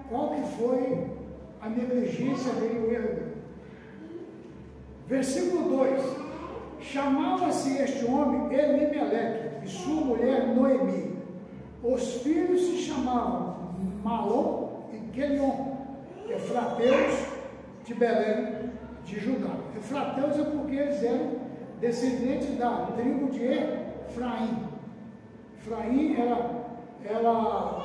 qual que foi a negligência dele, o erro dele. Versículo 2: chamava-se este homem Elimeleque e sua mulher Noemi. Os filhos se chamavam Malom e Quelion, efrateus de Belém, de Judá. Efrateus é porque eles eram descendentes da tribo de Efraim. Efraim ela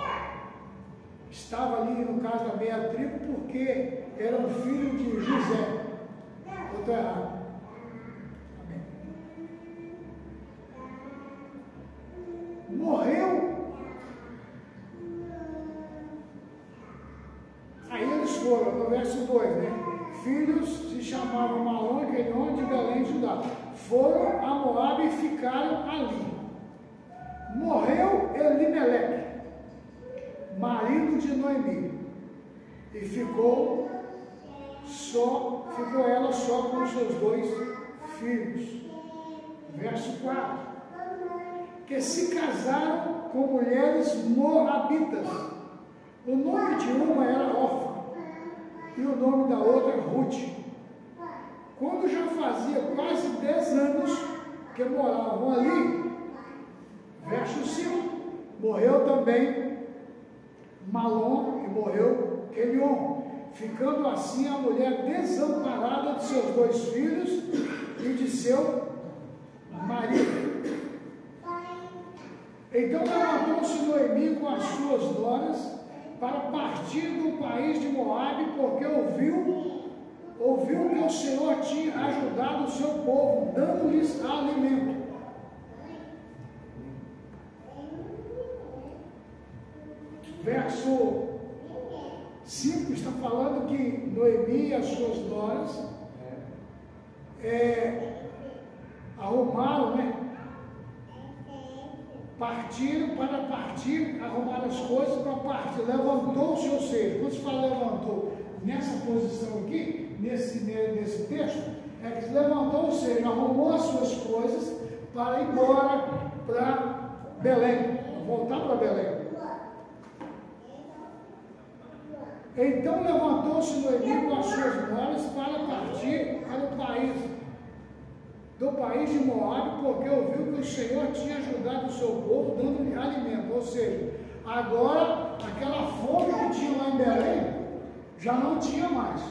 estava ali, no caso da meia tribo, porque era o filho de José. Eu estou errado. Amém. Morreu. Aí eles foram, no verso 2, né? Filhos se chamavam Malom e Quelion de Belém e Judá. Foram a Moabe e ficaram ali. Morreu Elimeleque, marido de Noemi, e ficou ela só com os seus 2 filhos. Verso 4: que se casaram com mulheres moabitas. O nome de uma era Orfa e o nome da outra Ruth. Quando já fazia quase 10 anos que moravam ali, verso 5, morreu também Malom e morreu Quelion, ficando assim a mulher desamparada de seus 2 filhos e de seu marido. Então levantou-se Noemi com as suas noras para partir do país de Moabe, porque ouviu que o Senhor tinha ajudado o seu povo, dando-lhes alimento. Verso 5 está falando que Noemi e as suas noras arrumaram, né? Partiram para partir, arrumaram as coisas para partir. Levantou-se, ou seja, quando se fala levantou, nessa posição aqui, nesse texto, é que se levantou, ou seja, arrumou as suas coisas para ir embora para Belém, voltar para Belém. Então levantou-se Noemi com as suas noras para partir para o país de Moabe, porque ouviu que o Senhor tinha ajudado o seu povo, dando-lhe alimento. Ou seja, agora aquela fome que tinha lá em Belém já não tinha mais.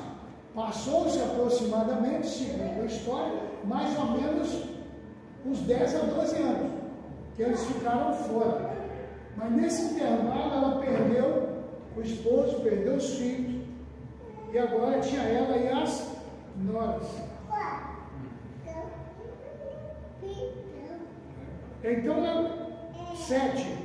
Passou-se aproximadamente, segundo a história, mais ou menos uns 10 a 12 anos que eles ficaram fora. Mas nesse intervalo ela perdeu o esposo, perdeu os filhos, e agora tinha ela e as noras. Então, 7.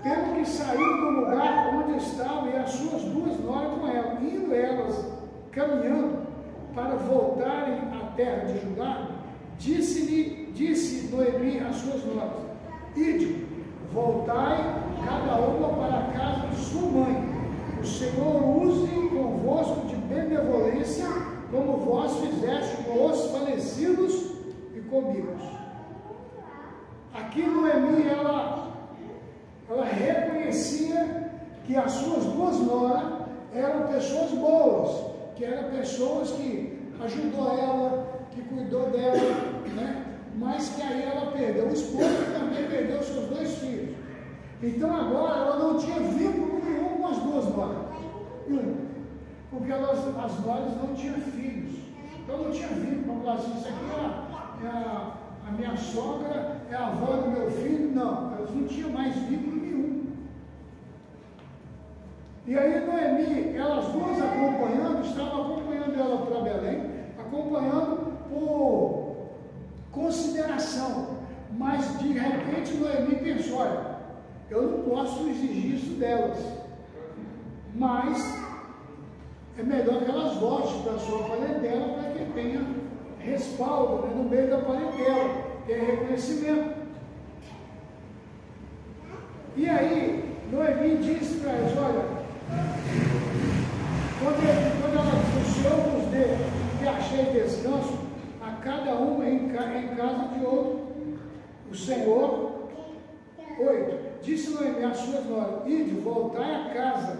Tendo que sair do lugar onde estava e as suas 2 noras com ela, indo elas caminhando para voltarem à terra de Judá, disse Noemi às suas noras: ide, voltai cada uma para a casa de sua mãe. O Senhor use convosco de benevolência, como vós fizeste com os falecidos e comigo. Aqui Noemi, ela reconhecia que as suas 2 noras eram pessoas boas, que eram pessoas que ajudou ela, que cuidou dela, né? Mas que aí ela perdeu o esposo e também perdeu os seus 2 filhos. Então agora ela não tinha vínculo nenhum com as 2 noras, porque as noras não tinham filhos. Então não tinha vínculo, vamos falar assim, isso aqui é a minha sogra, é a avó do meu filho. Não, elas não tinham mais vínculo nenhum. E aí Noemi, elas 2 estavam acompanhando ela para Belém, acompanhando por consideração, mas de repente Noemi pensou: olha, eu não posso exigir isso delas, mas é melhor que elas voltem para a sua parentela para que tenha respaldo, né, no meio da parentela, tenha reconhecimento. E aí Noemi disse para eles: olha, acheis descanso, a cada um em casa de outro. O Senhor, 8, disse Noemi às suas noras: ide, voltai a casa,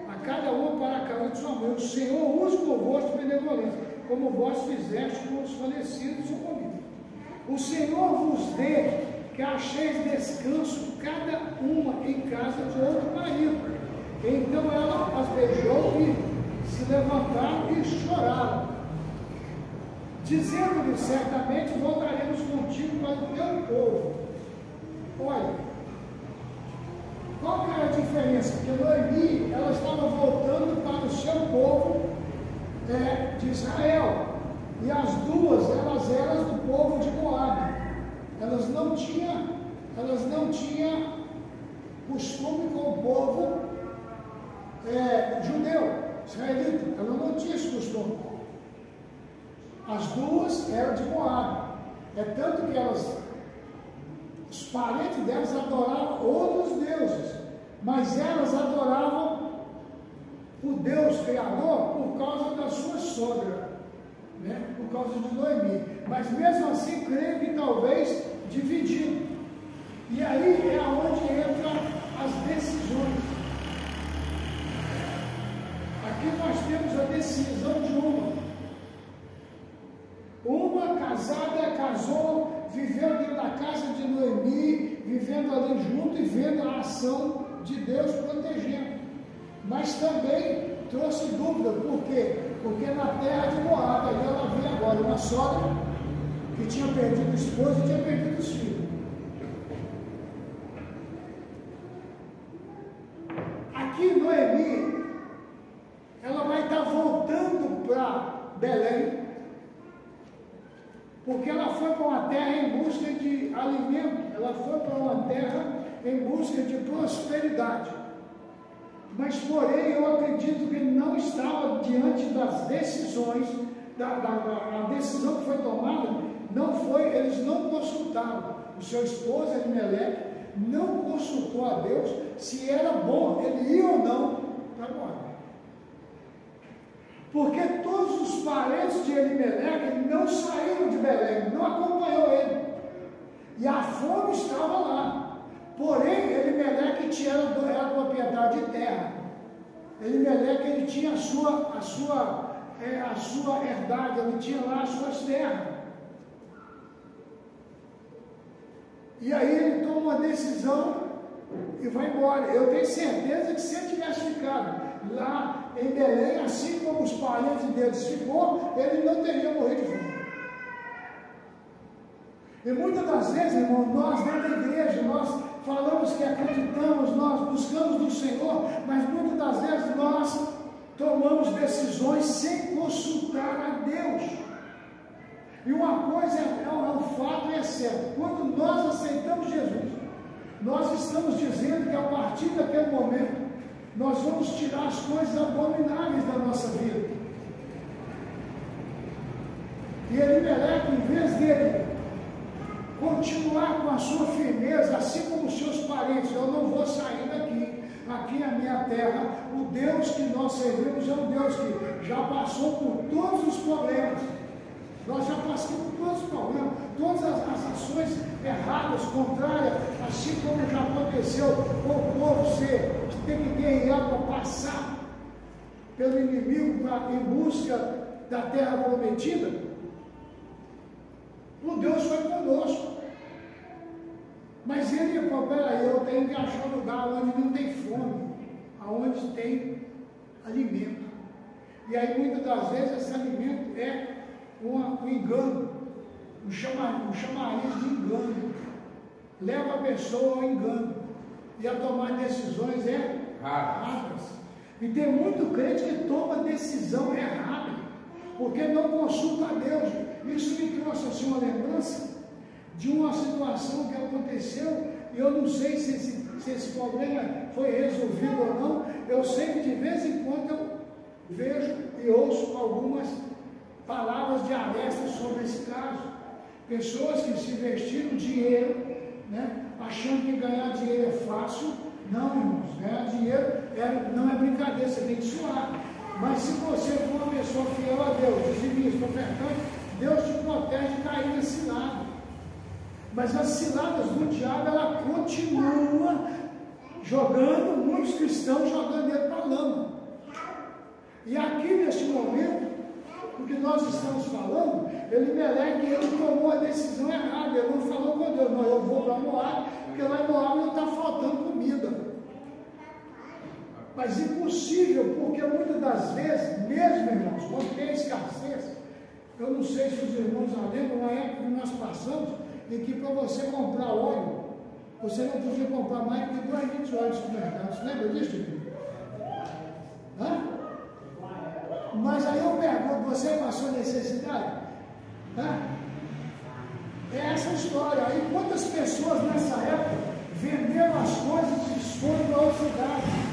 a cada uma para a casa de sua mãe. O Senhor use convosco benevolência, como vós fizeste com os falecidos e comigo. O Senhor vos dê que acheis descanso, cada uma em casa de outro marido. Então ela as beijou e se levantaram e choraram, dizendo-lhe: certamente voltaremos contigo para o teu povo. Olha, qual que era a diferença? Porque Noemi, ela estava voltando para o seu povo de Israel, e as duas, elas eram do povo de Moabe. Elas não tinham costume com o povo judeu, israelita. Ela não tinha esse costume. As duas eram de Moabe. É tanto que os parentes delas adoravam outros deuses, mas elas adoravam o Deus Criador por causa da sua sogra, né? Por causa de Noemi. Mas mesmo assim, creio que talvez dividido. E aí é onde entram as decisões. Aqui nós temos a decisão de uma. Uma casada casou, viveu dentro da casa de Noemi, vivendo ali junto e vendo a ação de Deus protegendo. Mas também trouxe dúvida. Por quê? Porque na terra de Moabe, aí ela vê agora uma sogra que tinha perdido o esposo e tinha perdido os filhos. Aqui Noemi, ela vai estar voltando para Belém, porque ela foi para uma terra em busca de alimento, ela foi para uma terra em busca de prosperidade. Mas, porém, eu acredito que não estava diante das decisões, a decisão que foi tomada, eles não consultaram. O seu esposo, Elimeleque, não consultou a Deus se era bom ele ir ou não para Moabe. Porque todos os parentes de Elimeleque não saíram de Belém, não acompanhou ele. E a fome estava lá. Porém, Elimeleque era propriedade de terra. Elimeleque, ele tinha a sua herdade, ele tinha lá as suas terras. E aí ele toma uma decisão e vai embora. Eu tenho certeza que se ele tivesse ficado lá em Belém, assim como os parentes deles ficou, ele não teria morrido de fome. E muitas das vezes, irmão, nós dentro da igreja, nós falamos que acreditamos, nós buscamos do Senhor, mas muitas das vezes nós tomamos decisões sem consultar a Deus. E uma coisa é um fato e é certo: quando nós aceitamos Jesus, nós estamos dizendo que a partir daquele momento nós vamos tirar as coisas abomináveis da nossa vida. E Elimeleque, em vez dele continuar com a sua firmeza, assim como os seus parentes: eu não vou sair daqui, aqui é a minha terra. O Deus que nós servimos é um Deus que já passou por todos os problemas. Nós já passamos por todos os problemas, todas as ações erradas, contrárias, assim como já aconteceu com o povo ter que guerrear para passar pelo inimigo em busca da terra prometida. O Deus foi conosco. Mas ele falou: peraí, eu tenho que achar um lugar onde não tem fome, aonde tem alimento. E aí muitas das vezes esse alimento é um engano, um chamariz de engano, leva a pessoa ao engano e a tomar decisões erradas. E tem muito crente que toma decisão errada, porque não consulta a Deus. Isso me trouxe assim uma lembrança de uma situação que aconteceu, e eu não sei se esse problema foi resolvido ou não. Eu sei que de vez em quando eu vejo e ouço algumas palavras de alerta sobre esse caso. Pessoas que se investiram dinheiro, né, achando que ganhar dinheiro é fácil. Não, irmãos, ganhar dinheiro não é brincadeira, você tem que suar. Mas se você for uma pessoa pessoa fiel a Deus, dizimista, ofertante, Deus te protege de cair na cilada. Mas as ciladas do diabo, ela continua jogando, muitos cristãos jogando ele para a lama. E aqui neste momento, o que nós estamos falando, ele tomou a decisão errada, ele não falou com Deus, não, eu vou para Moab, porque lá em Moab não está faltando comida. Mas impossível, porque muitas das vezes, mesmo irmãos, quando tem escassez, eu não sei se os irmãos já lembram, na época que nós passamos, em que para você comprar óleo, você não podia comprar mais do que 2 litros de óleo no supermercado. Você lembra disso, filho? Hã? Mas aí eu pergunto, você passou necessidade? Hã? É essa história. Aí quantas pessoas nessa época venderam as coisas e foram para outra cidade?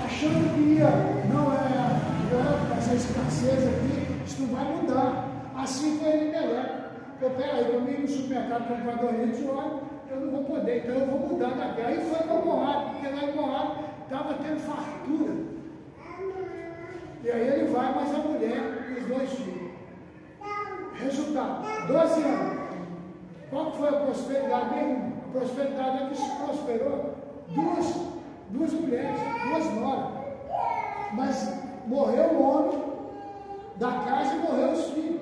Achando que ia, não é, essa escassez aqui, isso não vai mudar. Assim foi ele Elimelec. Peraí, para mim ir no supermercado comprar 2 litros de óleo, eu não vou poder, então eu vou mudar daqui. Aí foi para Moab, porque lá em Moab estava tendo fartura. E aí ele vai, mas a mulher e os 2 filhos. Resultado, 12 anos. Qual foi a prosperidade? Nenhuma. A prosperidade é que se prosperou. Duas mulheres, 2 noras. Mas morreu o homem da casa e morreu os filhos.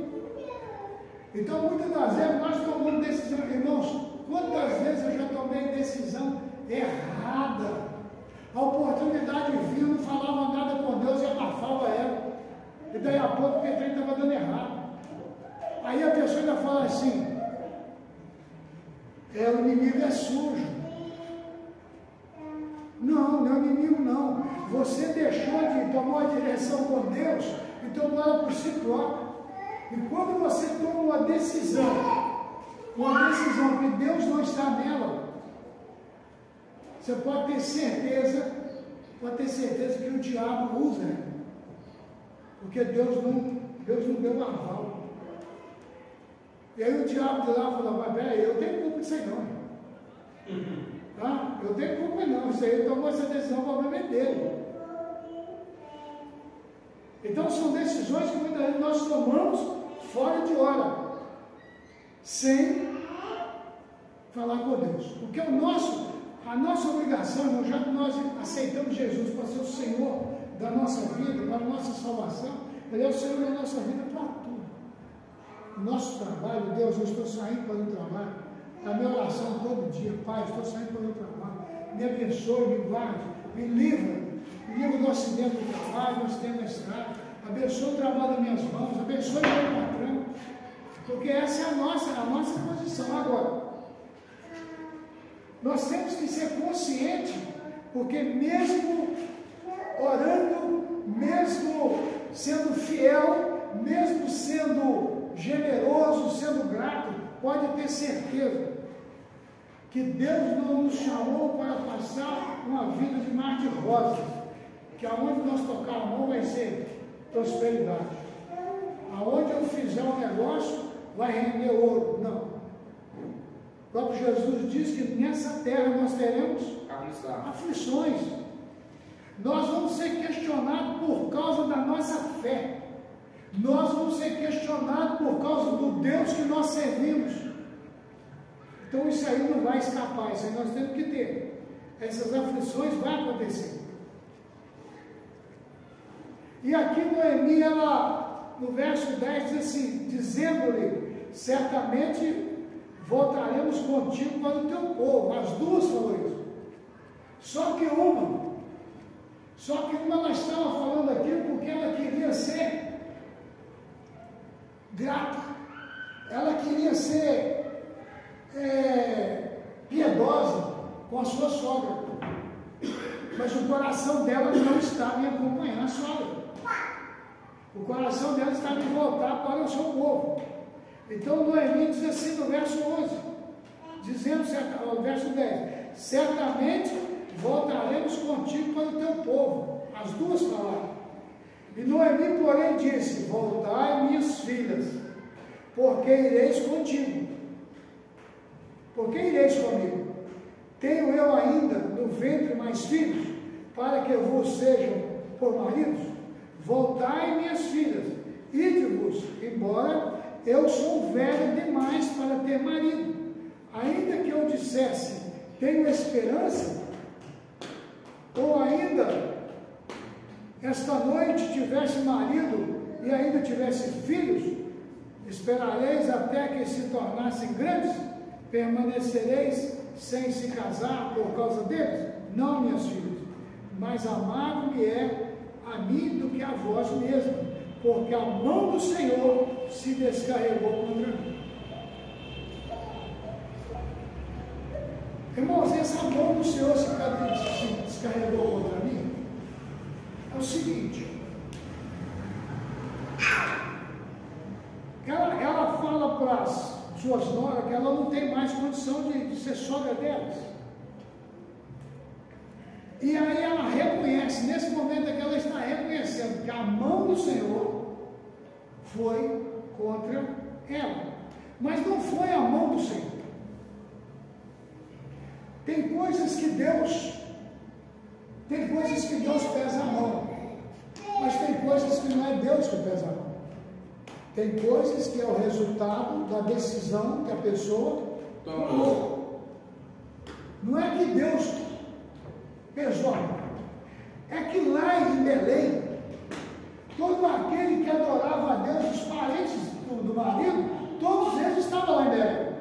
Então, muitas das vezes, nós tomamos decisão, irmãos, quantas vezes eu já tomei decisão errada? A oportunidade vinha, não falava nada com Deus e abafava ela. E daí a pouco, porque o trem estava dando errado. Aí a pessoa ainda fala assim, o inimigo é sujo. Não é o inimigo não. Você deixou de tomar a direção com Deus e tomou ela por si próprio. E quando você toma uma decisão que Deus não está nela, você pode ter certeza que o diabo usa ela. Porque Deus não deu aval. E aí o diabo de lá falou, mas peraí, eu tenho culpa disso aí não. Tá? Eu tenho culpa não, isso aí ele tomou essa decisão, o problema é dele. Então são decisões que muitas vezes nós tomamos fora de hora, sem falar com Deus. Porque a nossa obrigação, irmão, já que nós aceitamos Jesus para ser o Senhor da nossa vida, para a nossa salvação, Ele é o Senhor da nossa vida para tudo. O nosso trabalho, Deus, eu estou saindo para o trabalho, a minha oração todo dia, Pai, estou saindo para o trabalho, me abençoe, me guarde, me livre do acidente do trabalho, do acidente da estrada, abençoe o trabalho das minhas mãos, abençoe o meu patrão, porque essa é a nossa posição. Agora, nós temos que ser conscientes, porque mesmo orando, mesmo sendo fiel, mesmo sendo generoso, sendo grato, pode ter certeza que Deus não nos chamou para passar uma vida de mar de rosas, que aonde nós tocar a mão vai ser prosperidade. Aonde eu fizer um negócio, vai render ouro. Não. O próprio Jesus diz que nessa terra nós teremos aflições. Nós vamos ser questionados por causa da nossa fé. Nós vamos ser questionados por causa do Deus que nós servimos. Então isso aí não vai escapar, isso aí nós temos que ter. Essas aflições vão acontecer. E aqui Noemi, ela, no verso 10, diz assim, dizendo-lhe, certamente voltaremos contigo para o teu povo. As duas falou isso. Só que uma ela estava falando aqui porque ela queria ser grata. Ela queria ser piedosa com a sua sogra. Mas o coração dela não estava em acompanhar a sogra. O coração dela estava em voltar para o seu povo. Então Noemi diz assim no verso 11, dizendo, no verso 10, certamente voltaremos contigo para o teu povo. As duas falaram. E Noemi, porém, disse, voltai, minhas filhas, porque ireis contigo. Porque ireis comigo. Tenho eu ainda no ventre mais filhos, para que vos sejam por maridos? voltai, minhas filhas, ide-vos, embora eu sou velho demais para ter marido. Ainda que eu dissesse, tenho esperança, ou ainda esta noite tivesse marido e ainda tivesse filhos, esperareis até que se tornassem grandes? Permanecereis sem se casar por causa deles? Não, minhas filhas, mas amado-me é a mim do que a vós mesmo, porque a mão do Senhor se descarregou contra mim. Irmãos, essa mão do Senhor se descarregou contra mim. É o seguinte, ela fala para as suas noras que ela não tem mais condição de ser sogra delas. E aí ela reconhece, nesse momento é que ela está reconhecendo que a mão do Senhor foi contra ela. Mas não foi a mão do Senhor. Tem coisas que Deus pesa a mão. Mas tem coisas que não é Deus que pesa a mão. Tem coisas que é o resultado da decisão que a pessoa tomou. Não é que Deus pesou a mão. É que lá em Belém, todo aquele que adorava a Deus, os parentes do marido, todos eles estavam lá em Belém.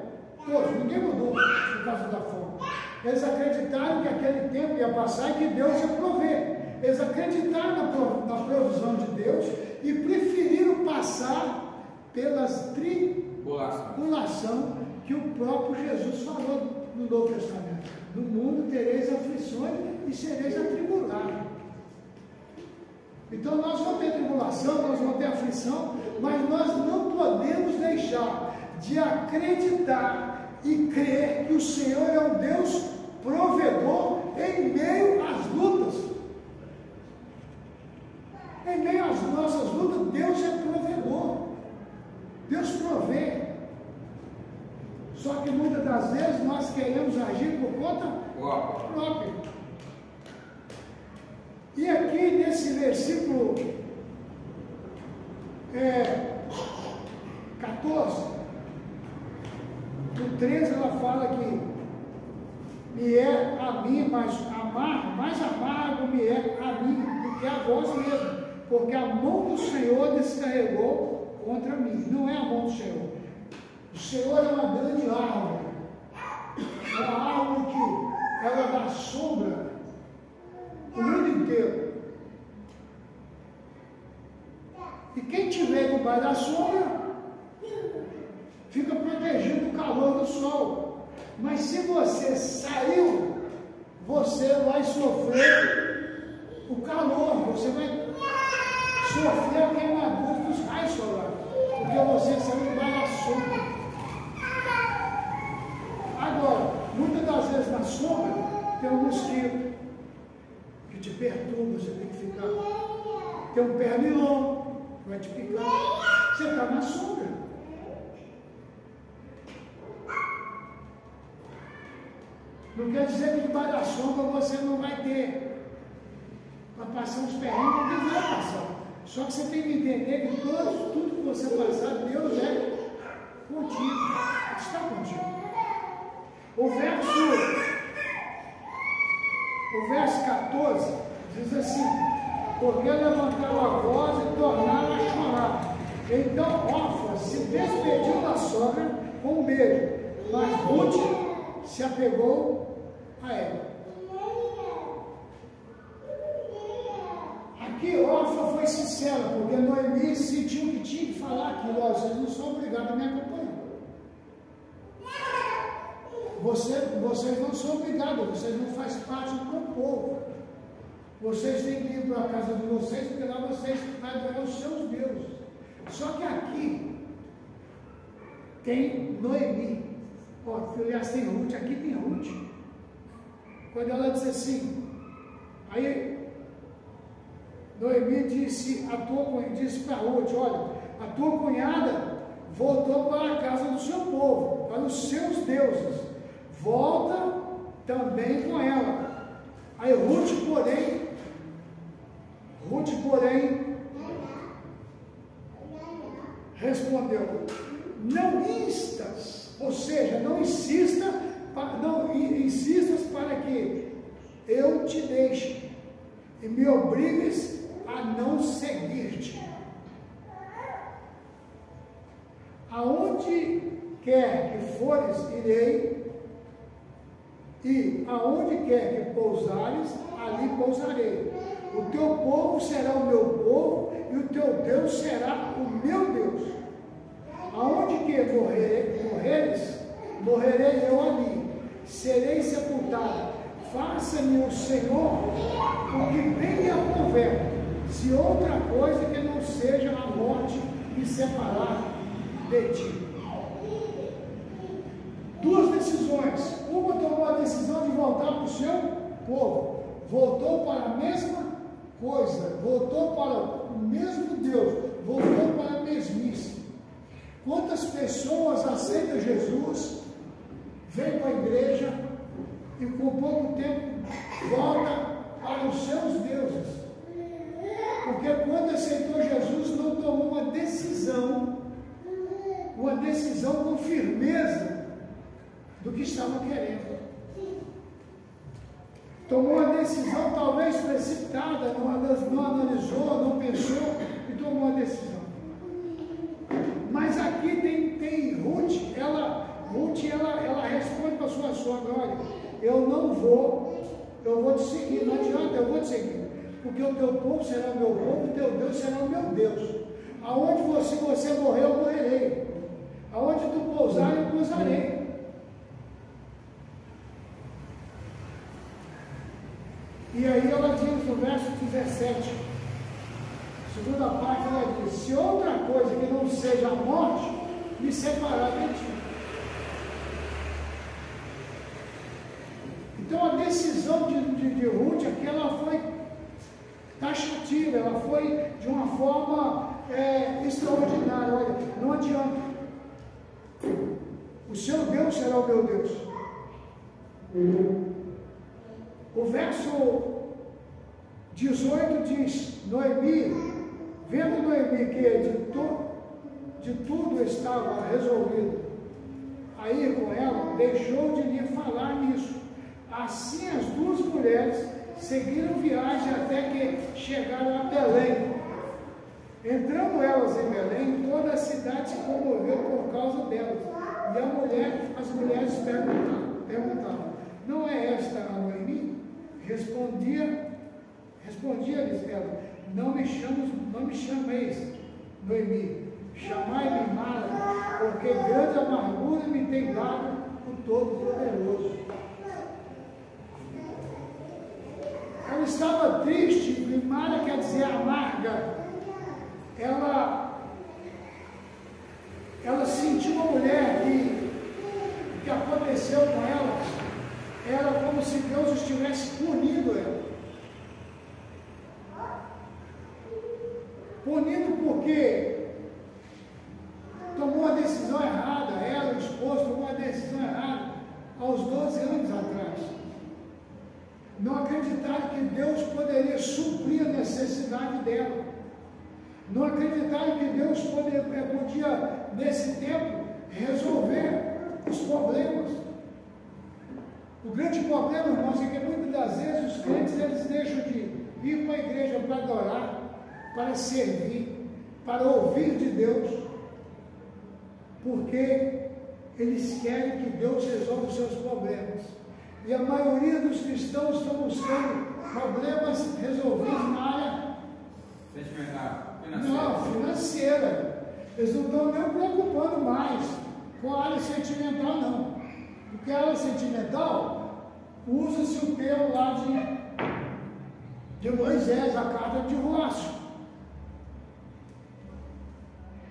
Todos, ninguém mudou por causa da fome. Eles acreditaram que aquele tempo ia passar e que Deus ia prover. Eles acreditaram na provisão de Deus e preferiram passar pelas tribulação que o próprio Jesus falou no Novo Testamento. No mundo tereis aflições e sereis atribulados. Então nós vamos ter tribulação, nós vamos ter aflição, mas nós não podemos deixar de acreditar e crer que o Senhor é um Deus provedor em meio às lutas. Em meio às nossas lutas, Deus é provedor. Deus provê. Só que muitas das vezes nós queremos agir por conta própria. E aqui nesse versículo 14, no 13 ela fala que me é a mim, mais amargo me é a mim do que a vós mesmo, porque a mão do Senhor descarregou contra mim. Não é a mão do Senhor. O Senhor é uma grande árvore. É uma árvore que ela dá sombra o mundo inteiro. E quem estiver debaixo da sombra fica protegido do calor do sol. Mas se você saiu, você vai sofrer o calor, você vai sofrer a queimadura dos raios solares, porque você saiu debaixo da sombra. Agora, muitas das vezes na sombra tem um mosquito que te perturba, você tem que ficar. Tem um pernilongo que vai te picar. Você está na sombra. Não quer dizer que debaixo da sombra você não vai ter para passar uns perrengues, porque vai passar. Só que você tem que entender que tudo que você passar, Deus é contigo. Está contigo. O verso 14 diz assim: porque levantaram a voz e tornaram a chorar. Então Orfa se despediu da sogra com um beijo, mas Ruth se apegou a ela. Aqui Orfa foi sincera, porque Noemi sentiu que tinha que falar aquilo. Vocês não são obrigados a me acompanhar. Vocês não são obrigados, vocês não fazem parte do meu povo. Vocês têm que ir para a casa de vocês, porque lá vocês vão adorar os seus deuses. Só que aqui tem Noemi. Aliás, tem Ruth, aqui tem Ruth. Quando ela disse assim, aí Noemi disse para Ruth: olha, a tua cunhada voltou para a casa do seu povo, para os seus deuses. Volta também com ela. Aí Ruth, porém, respondeu: não instas, ou seja, não insistas para que eu te deixe e me obrigues a não seguir-te. Aonde quer que fores, irei, e aonde quer que pousares, ali pousarei. O teu povo será o meu povo, e o teu Deus será o meu Deus. Aonde que morreres, morrerei eu ali, serei sepultado. Faça-me o Senhor o que bem lhe convém, se outra coisa que não seja a morte me separar de ti. Duas decisões. Uma tomou a decisão de voltar para o seu povo, voltou para a mesma coisa, voltou para o mesmo Deus, voltou para a mesmice. Quantas pessoas aceitam Jesus, vêm para a igreja e com pouco tempo volta para os seus deuses? Porque quando aceitou Jesus não tomou uma decisão com firmeza do que estava querendo. Tomou uma decisão talvez precipitada, não analisou, não pensou e tomou a decisão. Mas aqui tem Ruth, ela responde para a sua sogra: olha, eu vou te seguir, não adianta, eu vou te seguir, porque o teu povo será o meu povo, o teu Deus será o meu Deus. Aonde você morrer, eu morrerei. Aonde tu pousar, eu pousarei. E aí ela diz no verso 17, segunda parte, ela diz: se outra coisa que não seja a morte me separar de ti. Então a decisão de Ruth aqui, ela foi taxativa, ela foi de uma forma extraordinária. Olha, não adianta, o seu Deus será o meu Deus. O verso 18 diz: Noemi, vendo Noemi que de tudo estava resolvido a ir com ela, deixou de lhe falar nisso. Assim as duas mulheres seguiram viagem até que chegaram a Belém. Entrando elas em Belém, toda a cidade se comoveu por causa delas. E as mulheres perguntavam: não é esta a Noemi? Respondia-lhes ela: não me chameis Noemi, chamai-me Mara, porque grande amargura me tem dado o Todo-Poderoso. Ela estava triste, e Mara quer dizer amarga. Ela sentiu uma mulher que o que aconteceu com ela era como se Deus estivesse punindo ela. Punindo porque tomou uma decisão errada, ela, o esposo, tomou uma decisão errada aos 12 anos atrás. Não acreditaram que Deus poderia suprir a necessidade dela. Não acreditaram que Deus podia, nesse tempo, resolver os problemas. O grande problema, irmãos, é que muitas das vezes os crentes eles deixam de ir para a igreja para adorar, para servir, para ouvir de Deus, porque eles querem que Deus resolva os seus problemas. E a maioria dos cristãos estão buscando problemas resolvidos na área financeira. Eles não estão nem preocupando mais com a área sentimental, não. Porque a área sentimental usa-se o termo lá de Moisés, a carta de divórcio.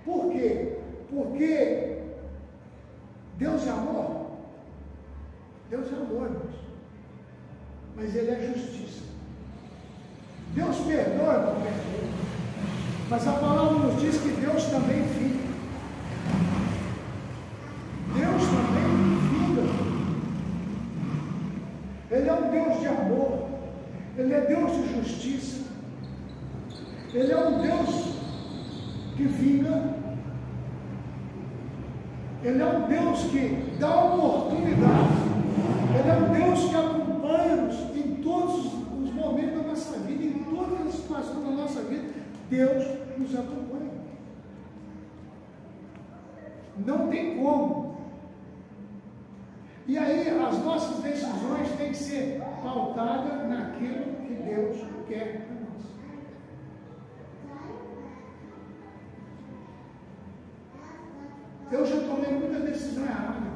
Por quê? Porque Deus é amor. Deus é amor, irmãos. Mas Ele é justiça. Deus perdoa, não perdoa. Mas a palavra nos diz que Deus também vinga. Deus também vinga. Ele é um Deus de amor. Ele é Deus de justiça. Ele é um Deus que vinga Ele é um Deus que dá oportunidade. Ele é um Deus que acompanha-nos em todos os momentos da nossa vida, em todas as situações da nossa vida. Deus nos acompanha. Não tem como. E aí as nossas decisões têm que ser pautadas naquilo que Deus quer para nós. Eu já tomei muita decisão errada,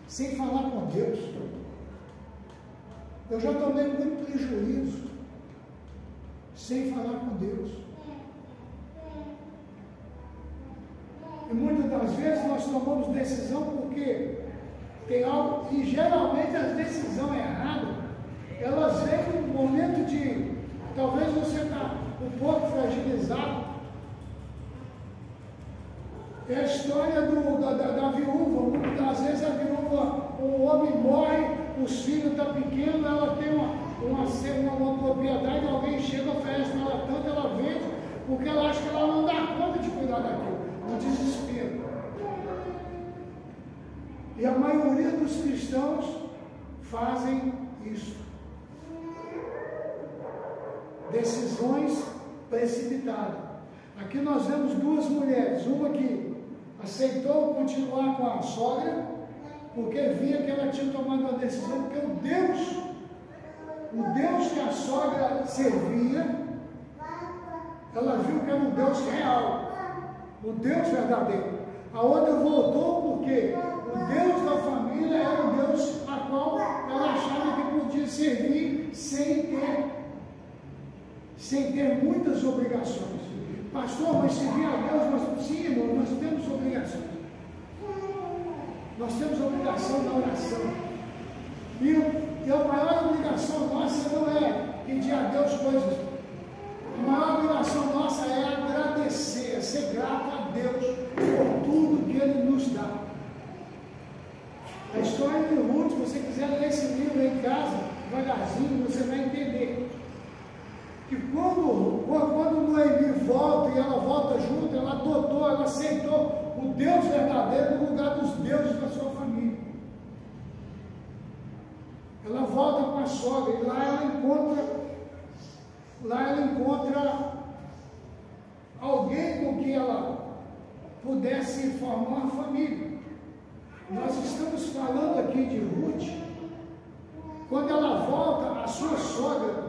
sem falar com Deus. Eu já tomei muito prejuízo, sem falar com Deus. E muitas das vezes nós tomamos decisão porque tem algo, e geralmente as decisões erradas, elas vêm no momento de, talvez você está um pouco fragilizado. É a história da viúva. Muitas das vezes a viúva, o homem morre, os filhos estão pequenos, ela tem uma propriedade, alguém chega, oferece para ela tanto, ela vende, porque ela acha que ela não dá conta de cuidar daquilo, no desespero. E a maioria dos cristãos fazem isso. Decisões precipitadas. Aqui nós vemos duas mulheres, uma que aceitou continuar com a sogra, porque via que ela tinha tomado uma decisão, porque o Deus que a sogra servia, ela viu que era um Deus real, o Deus verdadeiro. A outra voltou porque o Deus da família era um Deus a qual ela achava que podia servir sem ter muitas obrigações. Pastor, mas servir a Deus, sim, irmão, nós temos obrigações. Nós temos a obrigação da oração. E a maior obrigação nossa não é pedir a Deus coisas. A maior obrigação nossa é agradecer, é ser grato a Deus por tudo que Ele nos dá. A história de Ruth, se você quiser ler esse livro aí em casa, devagarzinho, você vai entender que quando Noemi volta e ela volta junto, ela adotou, ela aceitou o Deus verdadeiro no lugar dos deuses da sua família. Ela volta com a sogra e lá ela encontra alguém com quem ela pudesse formar uma família. Nós estamos falando aqui de Ruth. Quando ela volta, a sua sogra,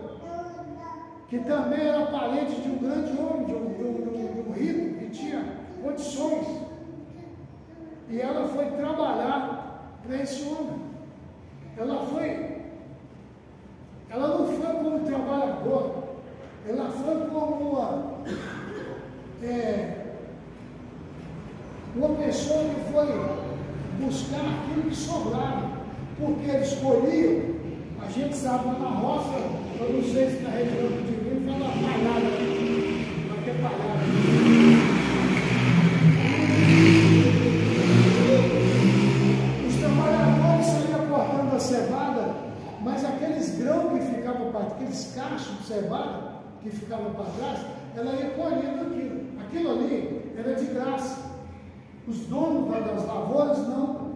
que também era parente de um grande homem, de um rico, que tinha condições, e ela foi trabalhar para esse homem. Ela não foi como trabalhadora, ela foi como uma pessoa que foi buscar aquilo que sobrava, porque eles colhiam. A gente sabe, lá na roça, eu não sei se na região do Divino fala palhada, vai ter palhada. Os trabalhadores saíam cortando a cevada, mas aqueles grãos que ficavam para aqueles cachos de cevada que ficavam para trás, ela ia colhendo aquilo. Aquilo ali era de graça. Os donos das lavouras não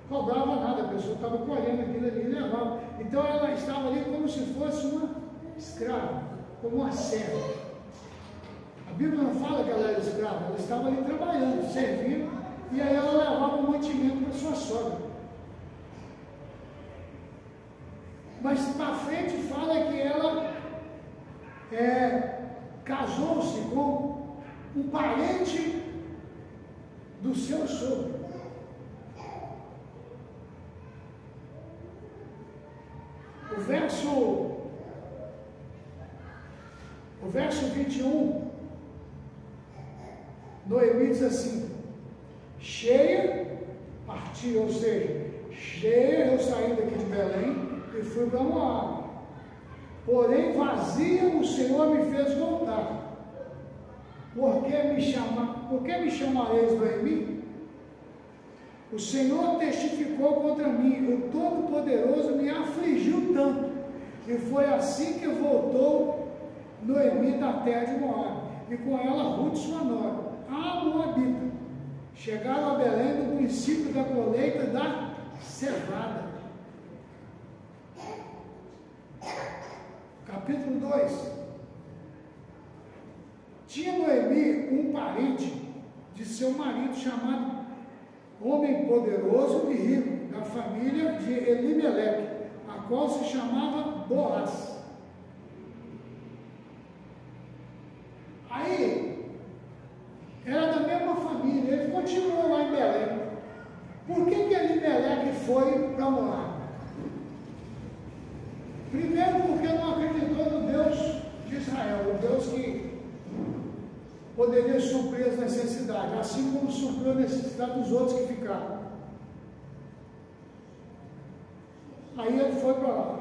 cobrava nada, a pessoa estava colhendo aquilo ali e levava. Então ela estava ali como se fosse uma escrava, como uma serva. A Bíblia não fala que ela era escrava, ela estava ali trabalhando, servindo, e aí ela levava o mantimento para sua sogra. Mas para frente fala que ela casou-se com um parente do seu sogro. O verso 21, Noemi diz assim: cheia, parti, ou seja, cheia, eu saí daqui de Belém e fui para Moabe. Porém, vazia o Senhor me fez voltar. Por que me chamareis Noemi? O Senhor testificou contra mim, o Todo-Poderoso me afligiu tanto. E foi assim que voltou Noemi da terra de Moabe, e com ela Ruth sua nora, a Moabita. Chegaram a Belém no princípio da colheita da cevada. Capítulo 2. Tinha Noemi um parente de seu marido chamado homem poderoso e rico, da família de Elimeleque, a qual se chamava Boaz. Aí, era da mesma família, ele continuou lá em Belém. Por que Elimeleque foi para Moab? Primeiro, porque não acreditou no Deus de Israel, o Deus que poderia suprir as necessidades, assim como supriu a necessidade dos outros que ficaram. Aí ele foi para lá.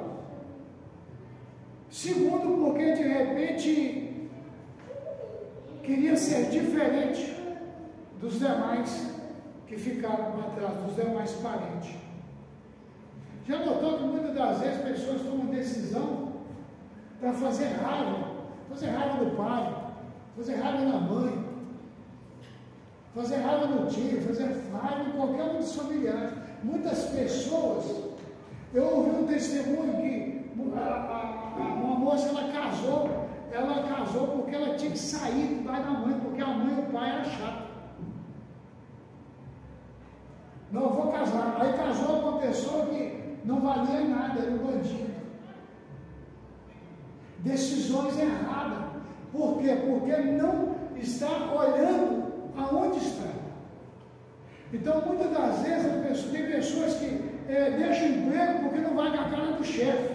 Segundo, porque de repente queria ser diferente dos demais que ficaram para trás, dos demais parentes. Já notou que muitas das vezes pessoas tomam decisão para fazer raiva do pai, fazer raiva na mãe, fazer raiva no tio, fazer raiva em qualquer um dos familiares. Muitas pessoas, eu ouvi um testemunho que uma moça, ela casou porque ela tinha que sair do pai da mãe, porque a mãe e o pai eram chatos. Não, eu vou casar. Aí casou com uma pessoa que não valia nada, era um bandido. Decisões erradas. Por quê? Porque não está olhando aonde está. Então, muitas das vezes, tem pessoas que deixam o emprego porque não vai na cara do chefe.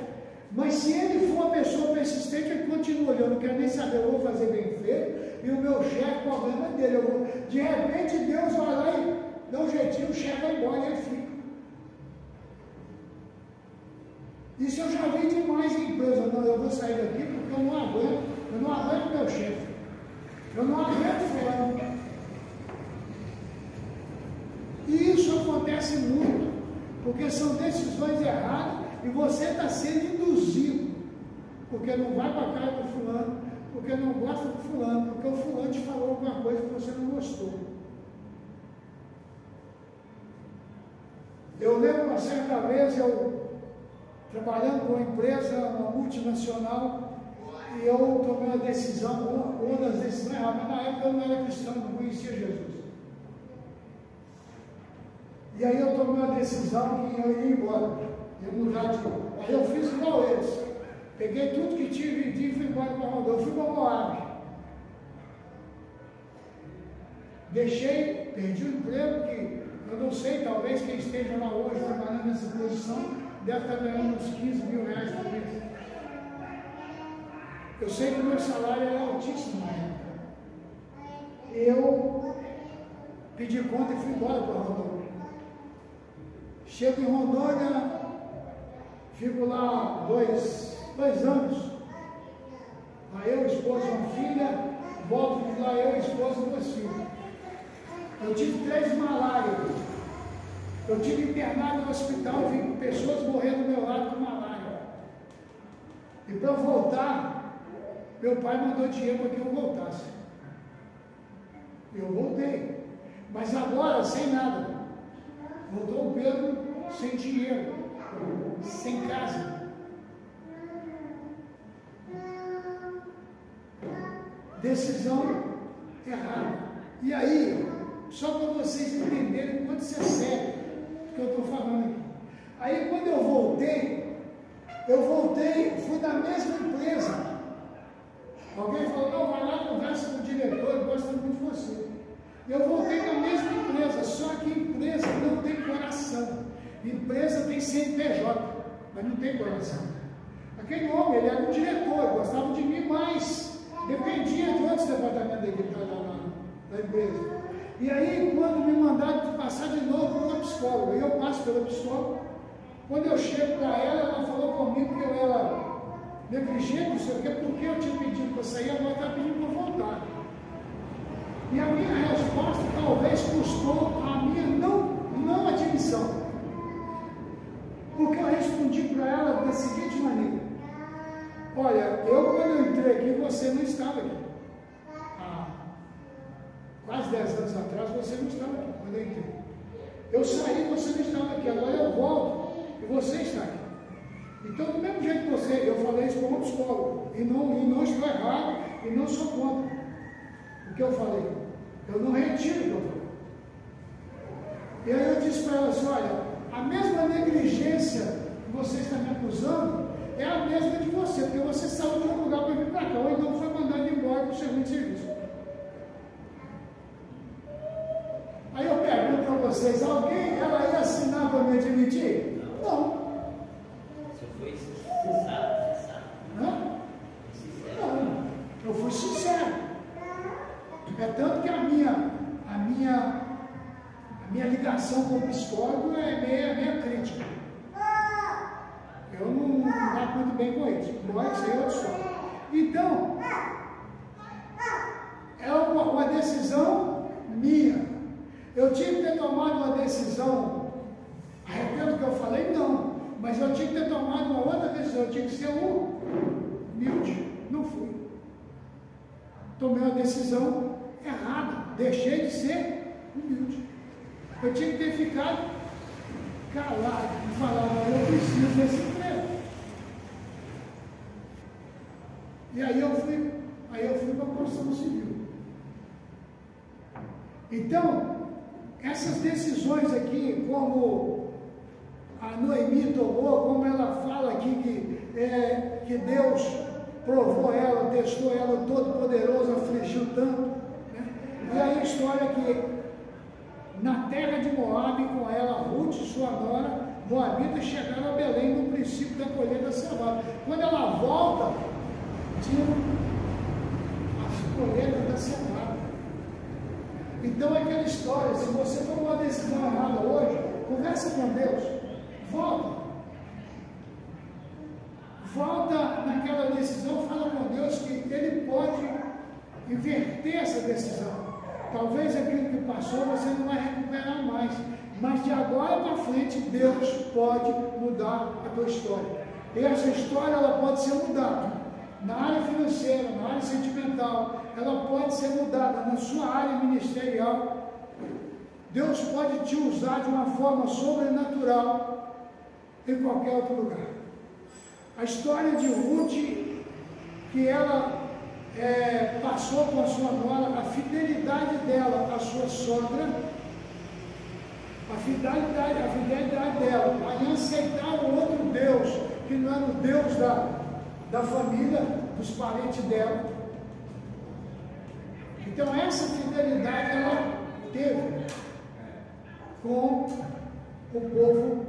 Mas se ele for uma pessoa persistente, ele continua olhando, não quer nem saber, eu vou fazer bem feito, e o meu chefe, o problema é dele. De repente, Deus vai lá e dá um jeitinho, o chefe vai embora e ele fica. Isso eu já vi demais em empresa. Não, eu vou sair daqui porque eu não aguento meu chefe. Eu não aguento fulano. E isso acontece muito, porque são decisões erradas e você está sendo induzido, porque não vai para a cara do fulano, porque não gosta do fulano, porque o fulano te falou alguma coisa que você não gostou. Eu lembro uma certa vez, eu trabalhando com uma empresa, uma multinacional, e eu tomei uma decisão, uma das decisões erradas, mas na época eu não era cristão, não conhecia Jesus. E aí eu tomei uma decisão que eu ia embora, ia mudar de... Aí eu fiz igual eles, peguei tudo que tinha, vendi e fui embora para Rondônia. Eu fui para Moab. Perdi o emprego, que eu não sei, talvez quem esteja lá hoje trabalhando nessa posição, deve estar ganhando uns 15 mil reais por mês. Eu sei que o meu salário era altíssimo na época. Eu pedi conta e fui embora para Rondônia. Chego em Rondônia, fico lá dois anos. Aí eu, esposa e uma filha, volto de lá eu, esposa e 2 filhos. Eu tive 3 malárias. Eu tive internado no hospital, vi pessoas morrendo do meu lado com malária. E para eu voltar, meu pai mandou dinheiro para que eu voltasse. Eu voltei. Mas agora, sem nada. Voltou o Pedro sem dinheiro, sem casa. Decisão errada. E aí, só para vocês entenderem quanto isso é sério, que eu estou falando aqui. Aí quando eu voltei, fui da mesma empresa. Alguém falou, não, vai lá, conversa com o diretor, ele gosta muito de você. Eu voltei da mesma empresa, só que empresa não tem coração. Empresa tem CNPJ, mas não tem coração. Aquele homem, ele era um diretor, gostava de mim, mas dependia de outros departamentos da empresa. E aí, quando me mandaram passar de novo por uma psicóloga, eu passo pela psicóloga, quando eu chego para ela falou comigo que eu era negligente, não sei o quê, porque eu tinha pedido para sair, agora está pedindo para voltar. E a minha resposta talvez custou a minha não admissão. Porque eu respondi para ela da seguinte maneira: olha, quando eu entrei aqui, você não estava aqui. Há quase 10 anos atrás, você não estava aqui quando eu entrei. Eu saí, você não estava aqui. Agora eu volto e você está aqui. Então, do mesmo jeito que você, eu falei isso como psicólogo, e não estou errado, e não sou contra o que eu falei. Eu não retiro o que eu falei. E aí eu disse para ela assim, olha, a mesma negligência que você está me acusando é a mesma de você, porque você saiu de um lugar para vir para cá, ou então foi mandado embora para o segundo serviço. Aí eu pergunto para vocês, ela ia assinar para me admitir? Não. Você foi sincero. Não, eu fui sincero. É tanto que a minha ligação com o psicólogo é meia crítica. Eu não dá muito bem com eles, embora isso aí é outra história. Então, é uma decisão minha. Eu tinha que ter tomado uma decisão, arrependo do que eu falei? Não. Mas eu tinha que ter tomado uma outra decisão, eu tinha que ser humilde. Não fui. Tomei uma decisão errada, deixei de ser humilde. Eu tinha que ter ficado calado e falar, eu preciso desse emprego. E aí eu fui para a construção civil. Então, essas decisões aqui, como a Noemi tomou, como ela fala aqui que Deus provou ela, testou ela, o Todo-Poderoso afligiu tanto, né? E aí a história que na terra de Moabe, com ela, Ruth e sua nora, moabitas chegaram a Belém no princípio da colheita cevada. Quando ela volta, tinha a colheita da cevada. Então é aquela história, se você tomou uma decisão errada hoje, conversa com Deus, volta naquela decisão, fala com Deus que Ele pode inverter essa decisão. Talvez aquilo que passou você não vai recuperar mais, mas de agora para frente Deus pode mudar a tua história. E essa história ela pode ser mudada na área financeira, na área sentimental, ela pode ser mudada na sua área ministerial. Deus pode te usar de uma forma sobrenatural em qualquer outro lugar. A história de Ruth, que ela passou com a sua nora, a fidelidade dela à sua sogra, a fidelidade dela em aceitar um outro Deus, que não era o Deus da família, dos parentes dela. Então essa fidelidade ela teve com o povo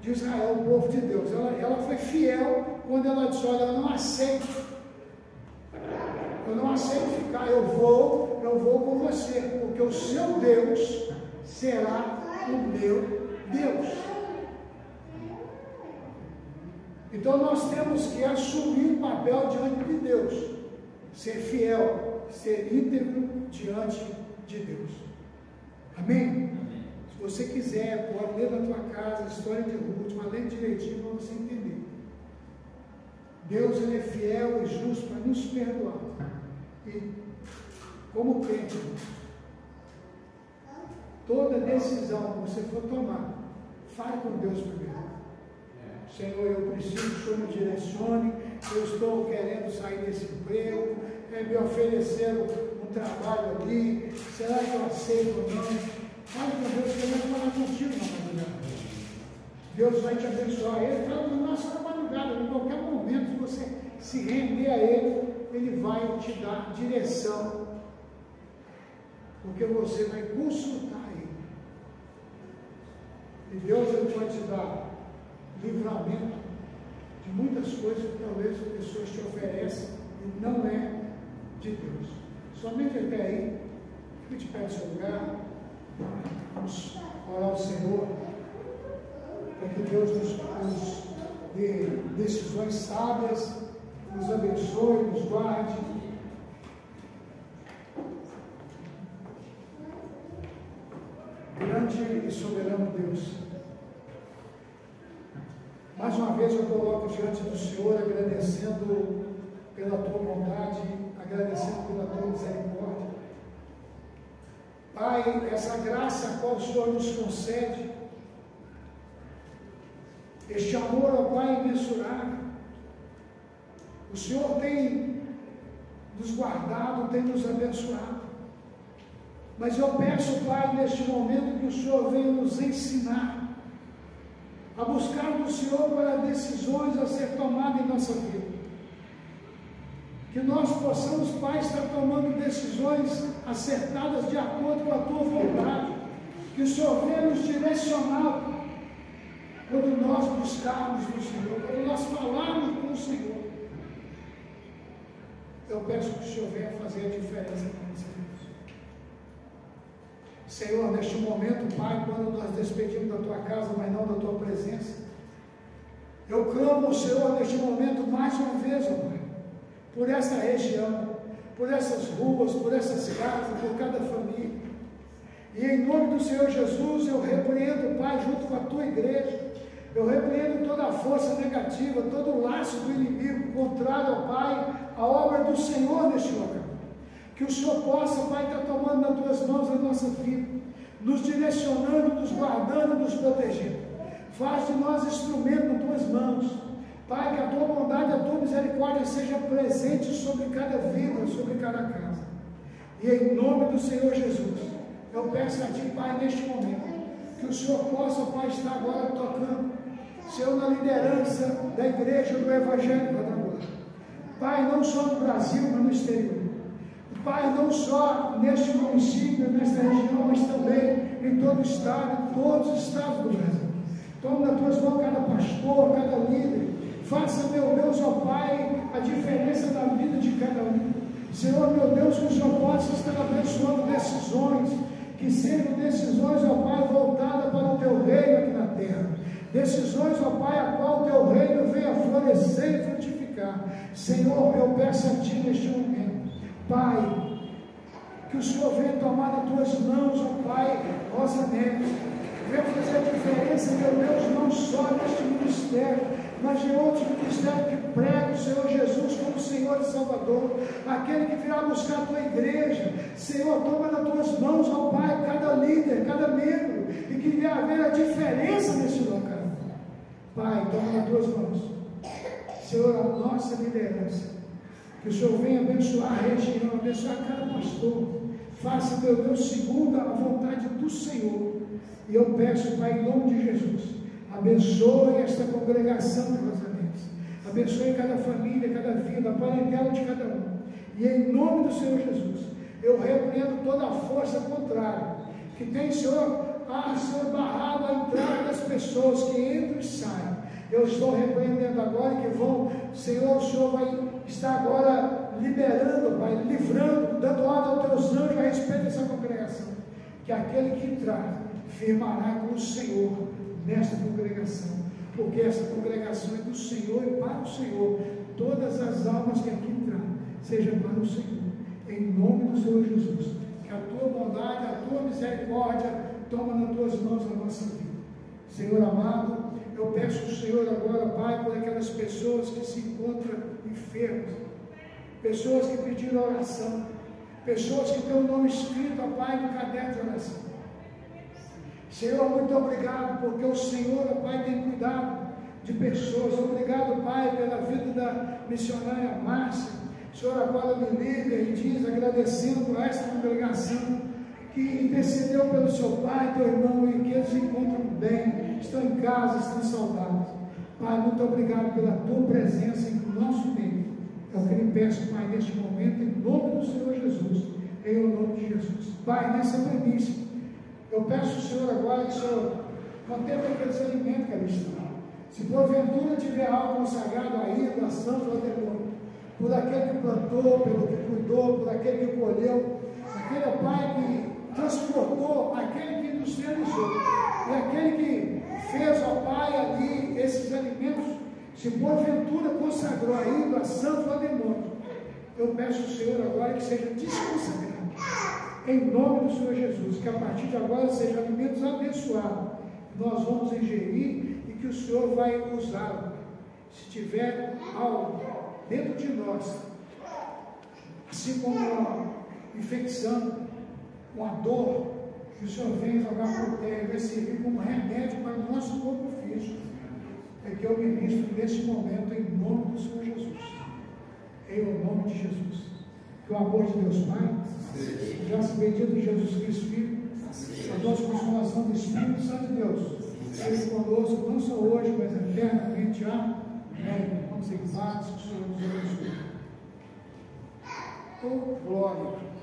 de Israel, o povo de Deus. Ela foi fiel quando ela disse, olha, eu não aceito ficar, eu vou com você, porque o seu Deus será o meu Deus. Então nós temos que assumir o papel diante de Deus, ser fiel, ser íntegro diante de Deus. Amém? Se você quiser, pode ler na tua casa a história de Ruth, mas lê direitinho para você entender. Deus ele é fiel e justo para nos perdoar. E como crente, toda decisão que você for tomar, fale com Deus primeiro. Senhor, eu preciso que o Senhor me direcione, eu estou querendo sair desse emprego, me ofereceram um trabalho ali, será que eu aceito ou não? Fale com Deus, que Ele vai falar contigo na madrugada. Deus vai te abençoar. Ele fala na nossa madrugada, em qualquer momento, se você se render a Ele vai te dar direção, porque você vai consultar Ele. E Deus ele pode te dar livramento de muitas coisas que talvez as pessoas te oferecem e não é de Deus. Somente até aí, fique de pé no seu lugar, vamos orar ao Senhor, para que Deus nos dê decisões sábias, nos abençoe, nos guarde. Grande e soberano Deus, mais uma vez eu coloco diante do Senhor, agradecendo pela tua bondade, agradecendo pela tua misericórdia, Pai, essa graça a qual o Senhor nos concede, este amor ao Pai imensurável, o Senhor tem nos guardado, tem nos abençoado. Mas eu peço, Pai, neste momento que o Senhor venha nos ensinar a buscar do Senhor para decisões a ser tomadas em nossa vida. Que nós possamos, Pai, estar tomando decisões acertadas de acordo com a Tua vontade. Que o Senhor venha nos direcionar quando nós buscarmos do Senhor, quando nós falarmos com o Senhor. Eu peço que o Senhor venha fazer a diferença na nossa vida. Senhor, neste momento, Pai, quando nós despedimos da Tua casa, mas não da Tua presença, eu clamo ao Senhor neste momento mais uma vez, ó Pai, por esta região, por essas ruas, por essas casas, por cada família. E em nome do Senhor Jesus, eu repreendo, Pai, junto com a Tua igreja, eu repreendo toda a força negativa, todo o laço do inimigo contrário ao Pai, a obra do Senhor neste local. Que o Senhor possa, Pai, estar tomando nas Tuas mãos a nossa vida, nos direcionando, nos guardando, nos protegendo. Faz de nós instrumento nas Tuas mãos. Pai, que a Tua bondade, a Tua misericórdia seja presente sobre cada vida, sobre cada casa. E em nome do Senhor Jesus, eu peço a Ti, Pai, neste momento, que o Senhor possa, Pai, estar agora tocando, Senhor, na liderança da igreja do Evangelho da Glória. Pai, não só no Brasil, mas no exterior. Pai, não só neste município, nesta região, mas também em todo o estado, em todos os estados do Brasil. Toma nas Tuas mãos cada pastor, cada líder. Faça, meu Deus, ó Pai, a diferença na vida de cada um. Senhor, meu Deus, que o Senhor possa estar abençoando decisões, que sejam decisões, ó Pai, voltadas para o Teu reino aqui na terra. Decisões, ó Pai, a qual o Teu reino venha florescer e frutificar. Senhor, eu peço a Ti neste momento, Pai, que o Senhor venha tomar nas Tuas mãos, ó Pai, Rosa Neves, venha fazer a diferença, meu Deus, não só neste ministério, mas de outros ministérios que pregam o Senhor Jesus como Senhor e Salvador, aquele que virá buscar a Tua igreja. Senhor, toma nas Tuas mãos, ó Pai, cada líder, cada membro, e que venha haver a diferença nesse local. Pai, toma nas Tuas mãos, Senhor, a nossa liderança. Que o Senhor venha abençoar a região, abençoar cada pastor. Faça, meu Deus, segundo a vontade do Senhor. E eu peço, Pai, em nome de Jesus, abençoe esta congregação de Rosanense. Abençoe cada família, cada vida, a parentela de cada um. E em nome do Senhor Jesus, eu repreendo toda a força contrária, que tem, Senhor, barrado a entrada das pessoas que entram e saem. Eu estou repreendendo agora que vão, Senhor, o Senhor vai estar agora liberando, Pai, livrando, dando ordem aos Teus anjos a respeito dessa congregação. Que aquele que entrar firmará com o Senhor nesta congregação, porque essa congregação é do Senhor e para o Senhor. Todas as almas que aqui entrarem, sejam para o Senhor, em nome do Senhor Jesus. Que a Tua bondade, a Tua misericórdia toma nas Tuas mãos a nossa vida. Senhor amado, eu peço ao Senhor agora, Pai, por aquelas pessoas que se encontram enfermas, pessoas que pediram oração, pessoas que têm o nome escrito, ó Pai, no caderno de oração. Senhor, muito obrigado, porque o Senhor, ó Pai, tem cuidado de pessoas. Obrigado, Pai, pela vida da missionária Márcia. O Senhor agora me liga e diz, agradecendo a esta congregação que intercedeu pelo seu pai, teu irmão, e que eles se encontram bem, estão em casa, estão saudáveis. Pai, muito obrigado pela Tua presença em nosso meio. É o que lhe peço, Pai, neste momento, em nome do Senhor Jesus, em nome de Jesus. Pai, nessa premissa, eu peço ao Senhor agora que o Senhor contempla aqueles alimentos que ali estão. Se porventura tiver algo consagrado a ídolo, a santo ou a demônio, por aquele que plantou, pelo que cuidou, por aquele que colheu, aquele Pai que transportou, aquele que industrializou, e aquele que fez, ó Pai, ali esses alimentos, se porventura consagrou a ídolo, a santo ou a demônio, eu peço ao Senhor agora que seja desconsagrado, em nome do Senhor Jesus, que a partir de agora sejam alimentos abençoados, nós vamos ingerir e que o Senhor vai usá-lo. Se tiver algo dentro de nós, assim como uma infecção, uma dor que o Senhor vem jogar por terra e vai servir como remédio para o nosso corpo físico. É que eu ministro nesse momento em nome do Senhor Jesus. Em nome de Jesus. Que o amor de Deus Pai, a graça bendita de Jesus Cristo Filho, a doce consolação do Espírito Santo de Deus, seja conosco não só hoje, mas eternamente. Amém. Vamos em paz, que o Senhor nos abençoe. Oh, glória.